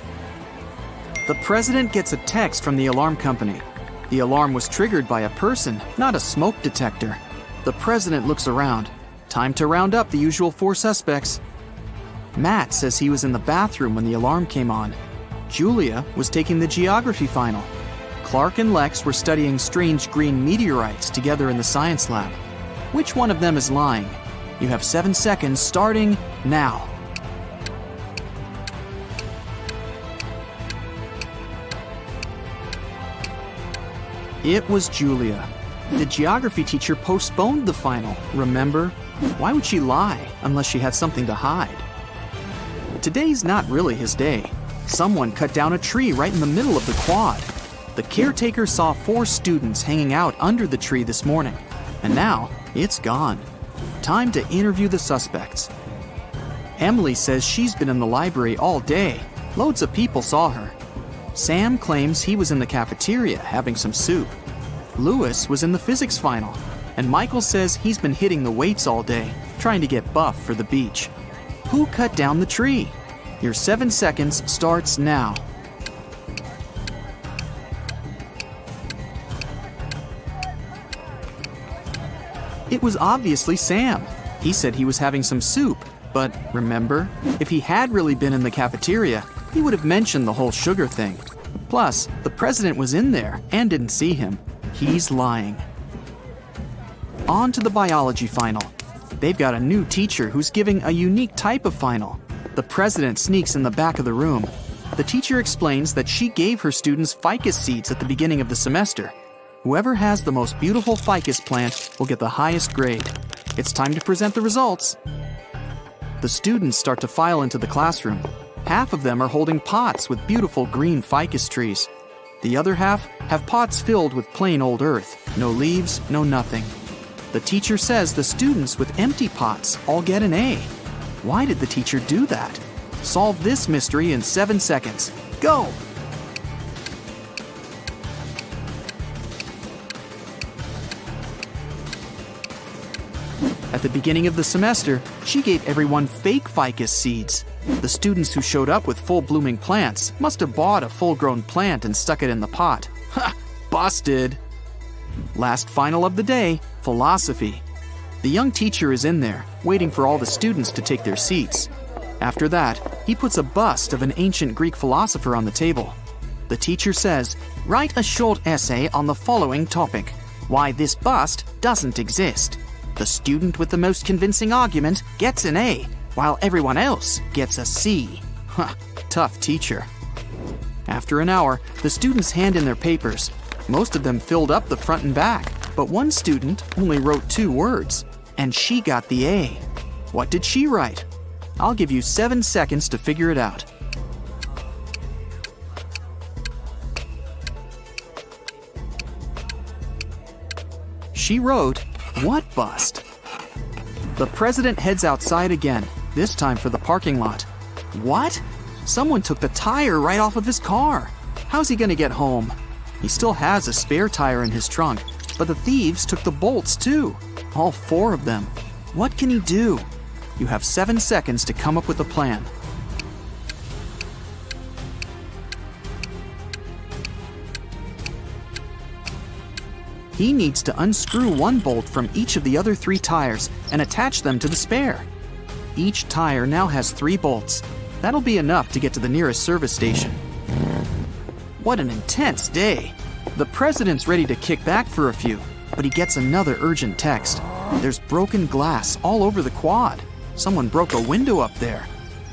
The president gets a text from the alarm company. The alarm was triggered by a person, not a smoke detector. The president looks around. Time to round up the usual 4 suspects. Matt says he was in the bathroom when the alarm came on. Julia was taking the geography final. Clark and Lex were studying strange green meteorites together in the science lab. Which one of them is lying? You have 7 seconds starting now. It was Julia. The geography teacher postponed the final, remember? Why would she lie unless she had something to hide? Today's not really his day. Someone cut down a tree right in the middle of the quad. The caretaker saw 4 students hanging out under the tree this morning, and now it's gone. Time to interview the suspects. Emily says she's been in the library all day. Loads of people saw her. Sam claims he was in the cafeteria having some soup. Lewis was in the physics final. And Michael says he's been hitting the weights all day, trying to get buff for the beach. Who cut down the tree? Your 7 seconds starts now. It was obviously Sam. He said he was having some soup, but remember, if he had really been in the cafeteria, he would have mentioned the whole sugar thing. Plus, the president was in there and didn't see him. He's lying. On to the biology final. They've got a new teacher who's giving a unique type of final. The president sneaks in the back of the room. The teacher explains that she gave her students ficus seeds at the beginning of the semester. Whoever has the most beautiful ficus plant will get the highest grade. It's time to present the results. The students start to file into the classroom. Half of them are holding pots with beautiful green ficus trees. The other half have pots filled with plain old earth. No leaves, no nothing. The teacher says the students with empty pots all get an A. Why did the teacher do that? Solve this mystery in 7 seconds. Go! At the beginning of the semester, she gave everyone fake ficus seeds. The students who showed up with full-blooming plants must have bought a full-grown plant and stuck it in the pot. Ha! Busted! Last final of the day, philosophy. The young teacher is in there, waiting for all the students to take their seats. After that, he puts a bust of an ancient Greek philosopher on the table. The teacher says, write a short essay on the following topic: why this bust doesn't exist. The student with the most convincing argument gets an A, while everyone else gets a C. Huh, tough teacher. After an hour, the students hand in their papers. Most of them filled up the front and back, but one student only wrote 2 words, and she got the A. What did she write? I'll give you 7 seconds to figure it out. She wrote, "What bust?" The president heads outside again, this time for the parking lot. What? Someone took the tire right off of his car. How's he gonna get home? He still has a spare tire in his trunk, but the thieves took the bolts too. All 4 of them. What can he do? You have 7 seconds to come up with a plan. He needs to unscrew 1 bolt from each of the other 3 tires and attach them to the spare. Each tire now has 3 bolts. That'll be enough to get to the nearest service station. What an intense day. The president's ready to kick back for a few, but he gets another urgent text. There's broken glass all over the quad. Someone broke a window up there.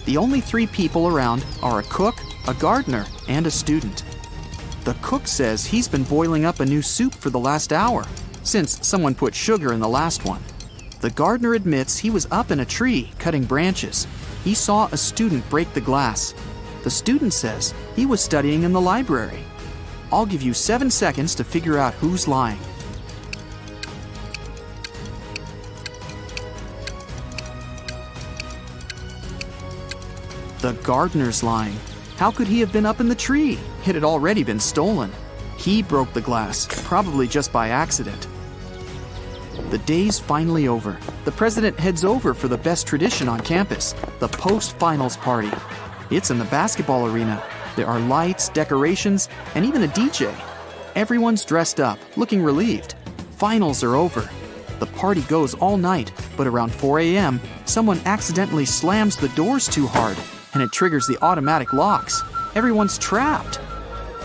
The only 3 people around are a cook, a gardener, and a student. The cook says he's been boiling up a new soup for the last hour, since someone put sugar in the last one. The gardener admits he was up in a tree cutting branches. He saw a student break the glass. The student says he was studying in the library. I'll give you 7 seconds to figure out who's lying. The gardener's lying. How could he have been up in the tree? It had already been stolen. He broke the glass, probably just by accident. The day's finally over. The president heads over for the best tradition on campus, the post-finals party. It's in the basketball arena. There are lights, decorations, and even a DJ. Everyone's dressed up, looking relieved. Finals are over. The party goes all night, but around 4 a.m., someone accidentally slams the doors too hard, and it triggers the automatic locks. Everyone's trapped.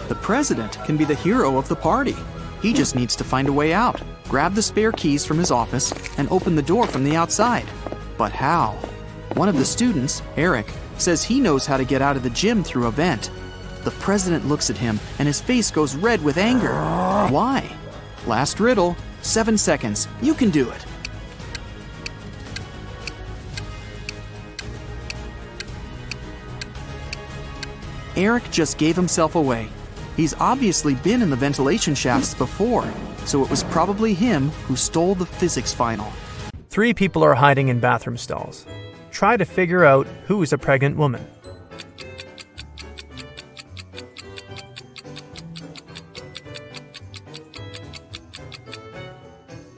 The president can be the hero of the party. He just needs to find a way out, grab the spare keys from his office, and open the door from the outside. But how? One of the students, Eric, says he knows how to get out of the gym through a vent. The president looks at him, and his face goes red with anger. Why? Last riddle, 7 seconds. You can do it. Eric just gave himself away. He's obviously been in the ventilation shafts before, so it was probably him who stole the physics final. 3 people are hiding in bathroom stalls. Try to figure out who is a pregnant woman.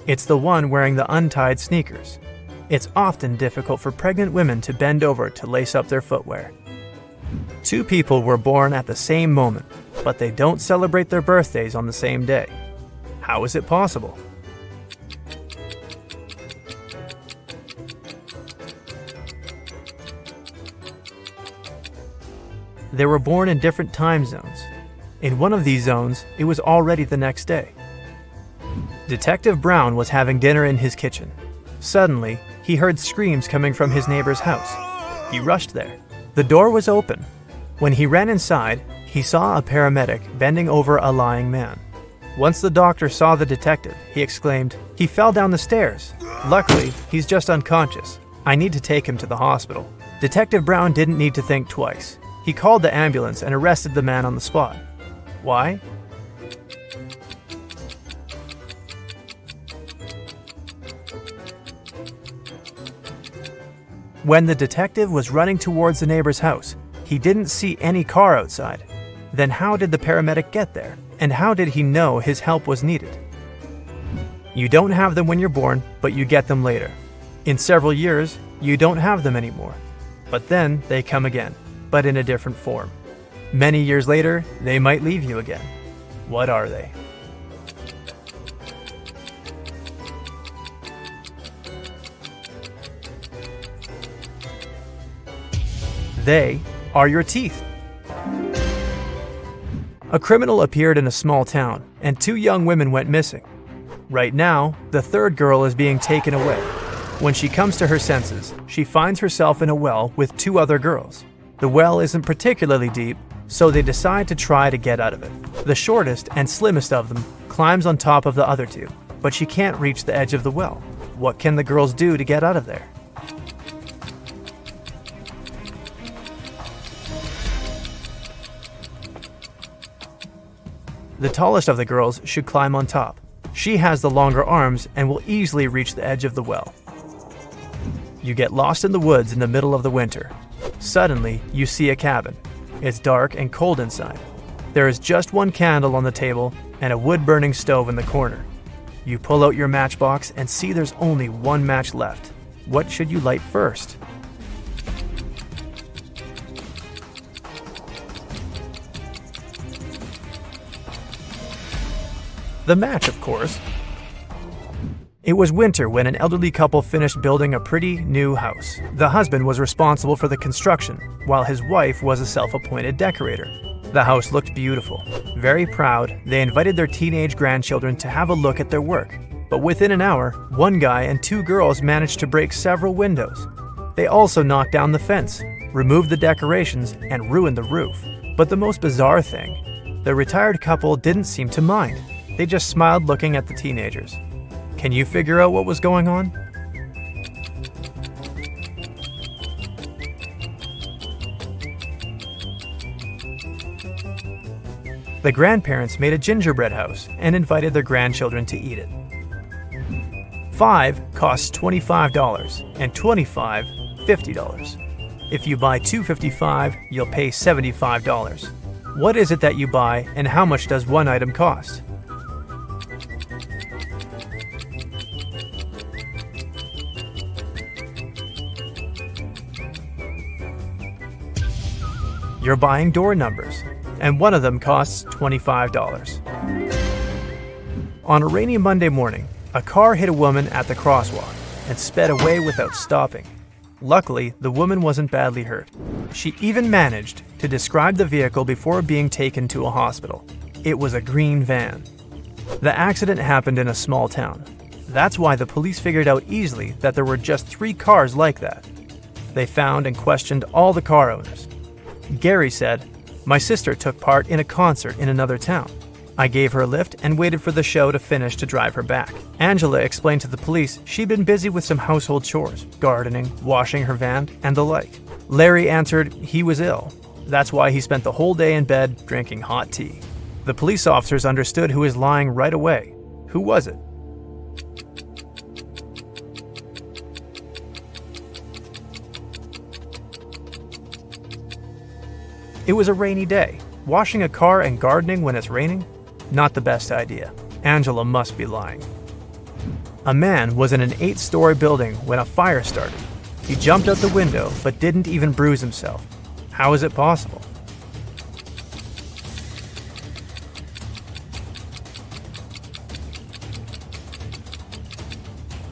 It's the one wearing the untied sneakers. It's often difficult for pregnant women to bend over to lace up their footwear. 2 people were born at the same moment, but they don't celebrate their birthdays on the same day. How is it possible? They were born in different time zones. In one of these zones, it was already the next day. Detective Brown was having dinner in his kitchen. Suddenly, he heard screams coming from his neighbor's house. He rushed there. The door was open. When he ran inside, he saw a paramedic bending over a lying man. Once the doctor saw the detective, he exclaimed, "He fell down the stairs. Luckily, he's just unconscious. I need to take him to the hospital." Detective Brown didn't need to think twice. He called the ambulance and arrested the man on the spot. Why? When the detective was running towards the neighbor's house, he didn't see any car outside. Then how did the paramedic get there? And how did he know his help was needed? You don't have them when you're born, but you get them later. In several years, you don't have them anymore. But then they come again, but in a different form. Many years later, they might leave you again. What are they? They are your teeth. A criminal appeared in a small town, and 2 young women went missing. Right now, the third girl is being taken away. When she comes to her senses, she finds herself in a well with 2 other girls. The well isn't particularly deep, so they decide to try to get out of it. The shortest and slimmest of them climbs on top of the other 2, but she can't reach the edge of the well. What can the girls do to get out of there? The tallest of the girls should climb on top. She has the longer arms and will easily reach the edge of the well. You get lost in the woods in the middle of the winter. Suddenly, you see a cabin. It's dark and cold inside. There is just 1 candle on the table and a wood-burning stove in the corner. You pull out your matchbox and see there's only 1 match left. What should you light first? The match, of course. It was winter when an elderly couple finished building a pretty new house. The husband was responsible for the construction, while his wife was a self-appointed decorator. The house looked beautiful. Very proud, they invited their teenage grandchildren to have a look at their work. But within an hour, 1 guy and 2 girls managed to break several windows. They also knocked down the fence, removed the decorations, and ruined the roof. But the most bizarre thing, the retired couple didn't seem to mind. They just smiled looking at the teenagers. Can you figure out what was going on? The grandparents made a gingerbread house and invited their grandchildren to eat it. 5 costs $25 and 25 $50. If you buy 2 $55, you'll pay $75. What is it that you buy and how much does 1 item cost? You're buying door numbers, and one of them costs $25. On a rainy Monday morning, a car hit a woman at the crosswalk and sped away without stopping. Luckily, the woman wasn't badly hurt. She even managed to describe the vehicle before being taken to a hospital. It was a green van. The accident happened in a small town. That's why the police figured out easily that there were just 3 cars like that. They found and questioned all the car owners. Gary said, "My sister took part in a concert in another town. I gave her a lift and waited for the show to finish to drive her back." Angela explained to the police she'd been busy with some household chores, gardening, washing her van, and the like. Larry answered he was ill. That's why he spent the whole day in bed drinking hot tea. The police officers understood who was lying right away. Who was it? It was a rainy day. Washing a car and gardening when it's raining? Not the best idea. Angela must be lying. A man was in an 8-story building when a fire started. He jumped out the window but didn't even bruise himself. How is it possible?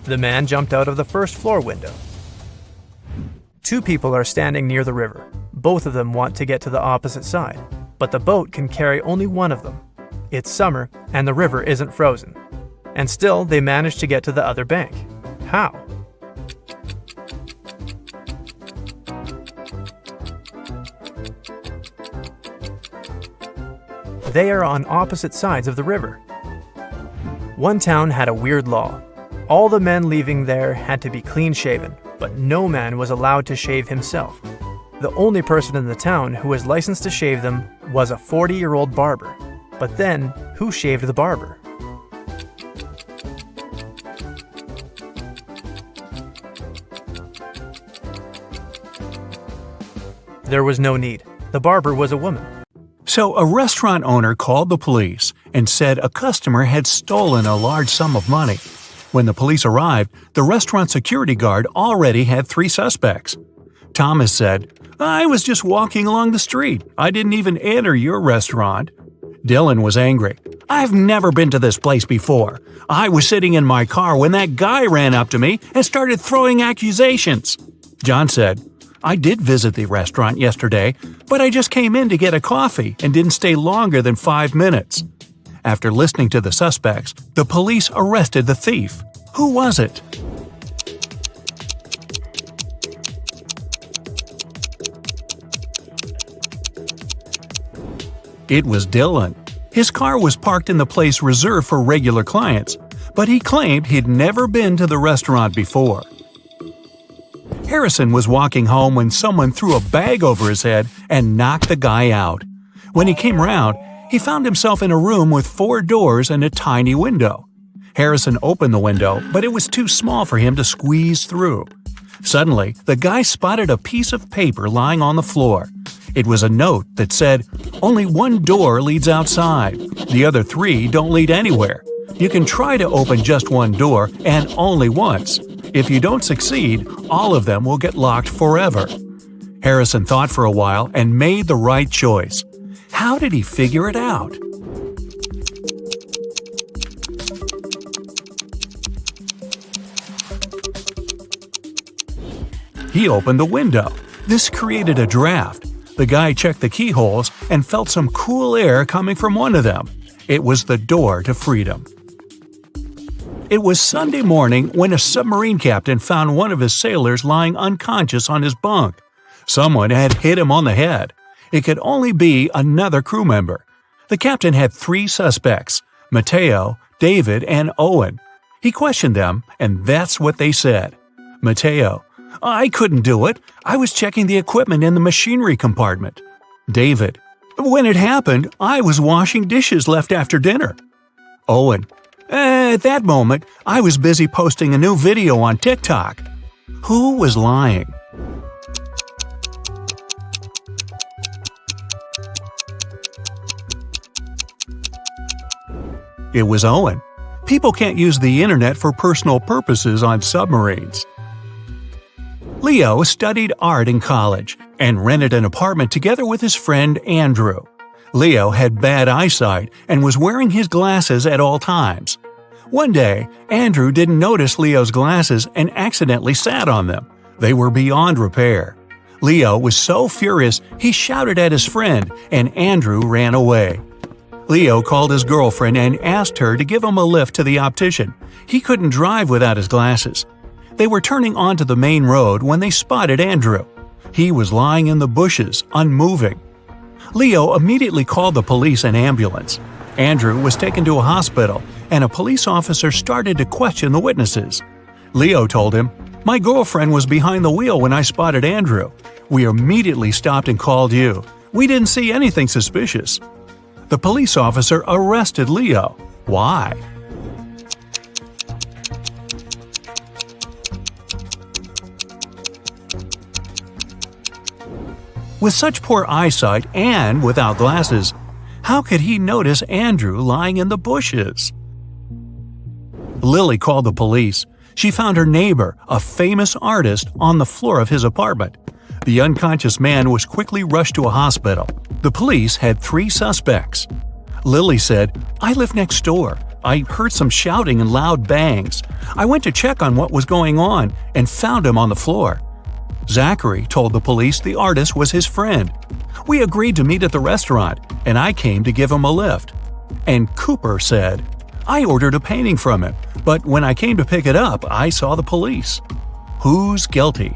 The man jumped out of the first floor window. 2 people are standing near the river. Both of them want to get to the opposite side, but the boat can carry only one of them. It's summer, and the river isn't frozen. And still, they manage to get to the other bank. How? They are on opposite sides of the river. One town had a weird law. All the men leaving there had to be clean-shaven, but no man was allowed to shave himself. The only person in the town who was licensed to shave them was a 40-year-old barber. But then, who shaved the barber? There was no need. The barber was a woman. So a restaurant owner called the police and said a customer had stolen a large sum of money. When the police arrived, the restaurant security guard already had 3 suspects. Thomas said, "I was just walking along the street. I didn't even enter your restaurant." Dylan was angry. "I've never been to this place before. I was sitting in my car when that guy ran up to me and started throwing accusations." John said, I did visit the restaurant yesterday, but I just came in to get a coffee and didn't stay longer than 5 minutes." After listening to the suspects, the police arrested the thief. Who was it? It was Dylan. His car was parked in the place reserved for regular clients, but he claimed he'd never been to the restaurant before. Harrison was walking home when someone threw a bag over his head and knocked the guy out. When he came round, he found himself in a room with 4 doors and a tiny window. Harrison opened the window, but it was too small for him to squeeze through. Suddenly, the guy spotted a piece of paper lying on the floor. It was a note that said, "Only one door leads outside. The other 3 don't lead anywhere. You can try to open just one door, and only once. If you don't succeed, all of them will get locked forever." Harrison thought for a while and made the right choice. How did he figure it out? He opened the window. This created a draft. The guy checked the keyholes and felt some cool air coming from one of them. It was the door to freedom. It was Sunday morning when a submarine captain found one of his sailors lying unconscious on his bunk. Someone had hit him on the head. It could only be another crew member. The captain had 3 suspects: Mateo, David, and Owen. He questioned them, and that's what they said. Mateo: "I couldn't do it. I was checking the equipment in the machinery compartment." David: "When it happened, I was washing dishes left after dinner." Owen: "At that moment, I was busy posting a new video on TikTok." Who was lying? It was Owen. People can't use the internet for personal purposes on submarines. Leo studied art in college and rented an apartment together with his friend Andrew. Leo had bad eyesight and was wearing his glasses at all times. One day, Andrew didn't notice Leo's glasses and accidentally sat on them. They were beyond repair. Leo was so furious he shouted at his friend, and Andrew ran away. Leo called his girlfriend and asked her to give him a lift to the optician. He couldn't drive without his glasses. They were turning onto the main road when they spotted Andrew. He was lying in the bushes, unmoving. Leo immediately called the police and ambulance. Andrew was taken to a hospital, and a police officer started to question the witnesses. Leo told him, "My girlfriend was behind the wheel when I spotted Andrew. We immediately stopped and called you. We didn't see anything suspicious." The police officer arrested Leo. Why? With such poor eyesight and without glasses, how could he notice Andrew lying in the bushes? Lily called the police. She found her neighbor, a famous artist, on the floor of his apartment. The unconscious man was quickly rushed to a hospital. The police had 3 suspects. Lily said, "I live next door. I heard some shouting and loud bangs. I went to check on what was going on and found him on the floor." Zachary told the police the artist was his friend. "We agreed to meet at the restaurant, and I came to give him a lift." And Cooper said, "I ordered a painting from him, but when I came to pick it up, I saw the police." Who's guilty?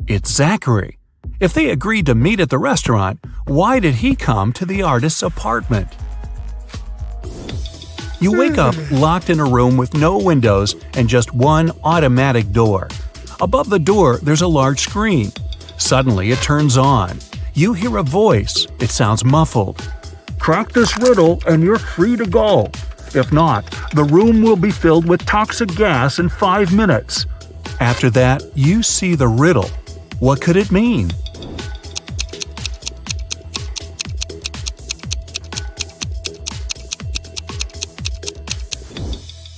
It's Zachary. If they agreed to meet at the restaurant, why did he come to the artist's apartment? You wake up locked in a room with no windows and just one automatic door. Above the door, there's a large screen. Suddenly, it turns on. You hear a voice. It sounds muffled. "Crack this riddle and you're free to go. If not, the room will be filled with toxic gas in 5 minutes." After that, you see the riddle. What could it mean?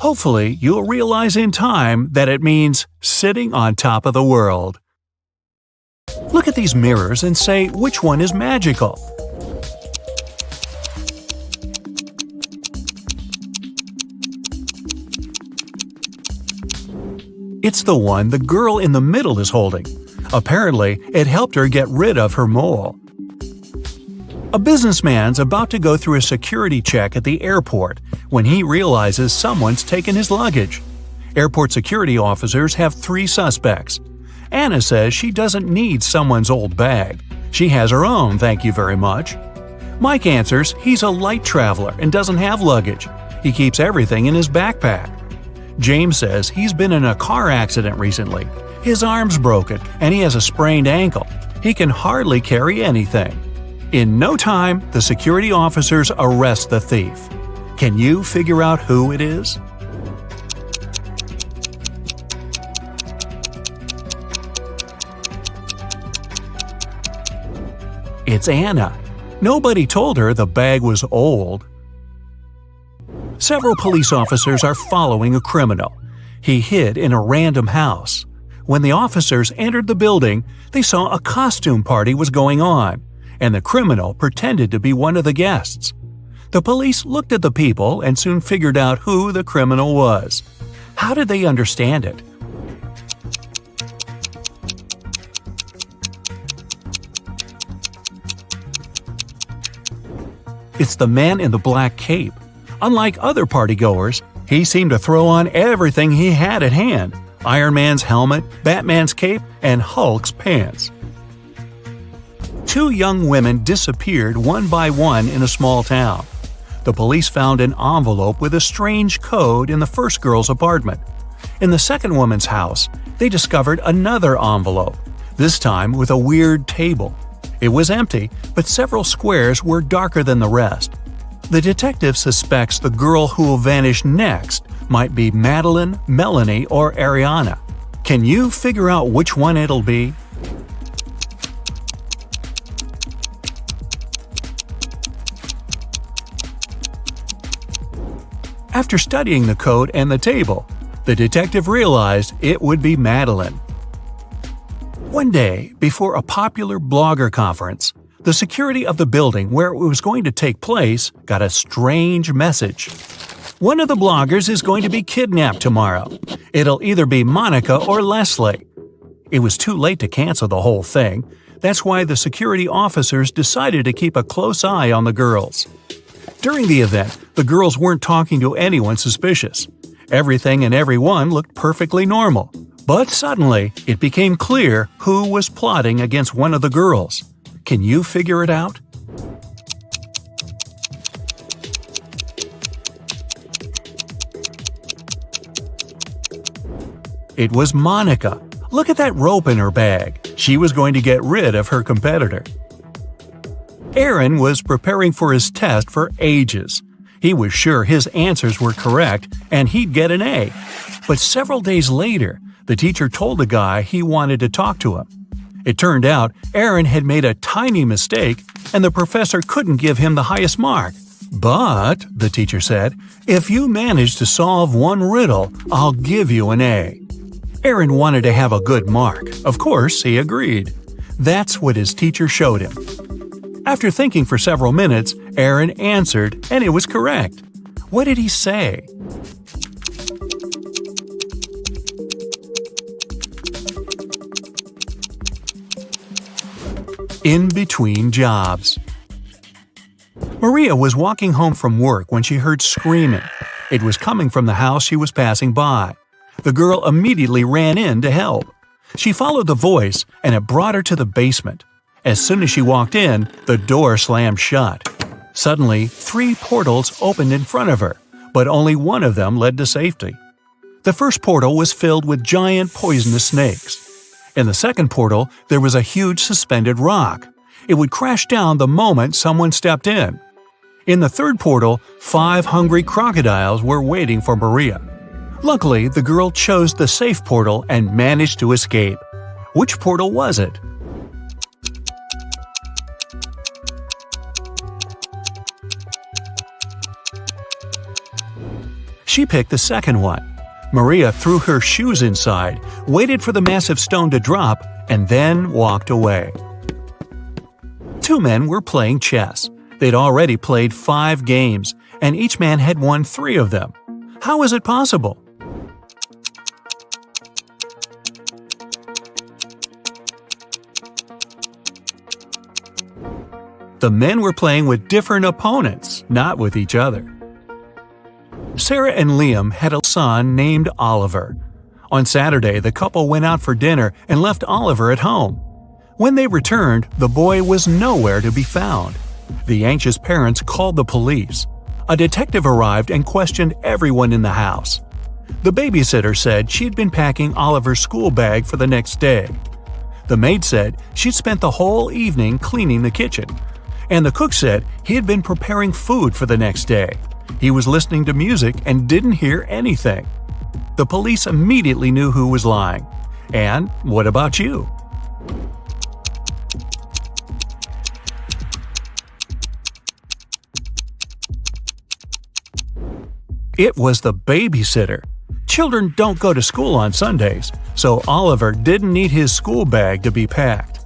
Hopefully, you'll realize in time that it means sitting on top of the world. Look at these mirrors and say which one is magical. It's the one the girl in the middle is holding. Apparently, it helped her get rid of her mole. A businessman's about to go through a security check at the airport when he realizes someone's taken his luggage. Airport security officers have 3 suspects. Anna says she doesn't need someone's old bag. She has her own, thank you very much. Mike answers he's a light traveler and doesn't have luggage. He keeps everything in his backpack. James says he's been in a car accident recently. His arm's broken and he has a sprained ankle. He can hardly carry anything. In no time, the security officers arrest the thief. Can you figure out who it is? It's Anna. Nobody told her the bag was old. Several police officers are following a criminal. He hid in a random house. When the officers entered the building, they saw a costume party was going on, and the criminal pretended to be one of the guests. The police looked at the people and soon figured out who the criminal was. How did they understand it? It's the man in the black cape. Unlike other partygoers, he seemed to throw on everything he had at hand: Iron Man's helmet, Batman's cape, and Hulk's pants. 2 young women disappeared one by one in a small town. The police found an envelope with a strange code in the first girl's apartment. In the second woman's house, they discovered another envelope, this time with a weird table. It was empty, but several squares were darker than the rest. The detective suspects the girl who will vanish next might be Madeline, Melanie, or Ariana. Can you figure out which one it'll be? After studying the code and the table, the detective realized it would be Madeline. One day, before a popular blogger conference, the security of the building where it was going to take place got a strange message. One of the bloggers is going to be kidnapped tomorrow. It'll either be Monica or Leslie. It was too late to cancel the whole thing. That's why the security officers decided to keep a close eye on the girls. During the event, the girls weren't talking to anyone suspicious. Everything and everyone looked perfectly normal. But suddenly, it became clear who was plotting against one of the girls. Can you figure it out? It was Monica. Look at that rope in her bag. She was going to get rid of her competitor. Aaron was preparing for his test for ages. He was sure his answers were correct and he'd get an A. But several days later, the teacher told the guy he wanted to talk to him. It turned out Aaron had made a tiny mistake and the professor couldn't give him the highest mark. But, the teacher said, if you manage to solve one riddle, I'll give you an A. Aaron wanted to have a good mark. Of course, he agreed. That's what his teacher showed him. After thinking for several minutes, Aaron answered, and it was correct. What did he say? In between jobs. Maria was walking home from work when she heard screaming. It was coming from the house she was passing by. The girl immediately ran in to help. She followed the voice, and it brought her to the basement. As soon as she walked in, the door slammed shut. Suddenly, 3 portals opened in front of her, but only one of them led to safety. The first portal was filled with giant poisonous snakes. In the second portal, there was a huge suspended rock. It would crash down the moment someone stepped in. In the third portal, 5 hungry crocodiles were waiting for Maria. Luckily, the girl chose the safe portal and managed to escape. Which portal was it? She picked the second one. Maria threw her shoes inside, waited for the massive stone to drop, and then walked away. 2 men were playing chess. They'd already played 5 games, and each man had won 3 of them. How is it possible? The men were playing with different opponents, not with each other. Sarah and Liam had a son named Oliver. On Saturday, the couple went out for dinner and left Oliver at home. When they returned, the boy was nowhere to be found. The anxious parents called the police. A detective arrived and questioned everyone in the house. The babysitter said she'd been packing Oliver's school bag for the next day. The maid said she'd spent the whole evening cleaning the kitchen. And the cook said he had been preparing food for the next day. He was listening to music and didn't hear anything. The police immediately knew who was lying. And what about you? It was the babysitter. Children don't go to school on Sundays, so Oliver didn't need his school bag to be packed.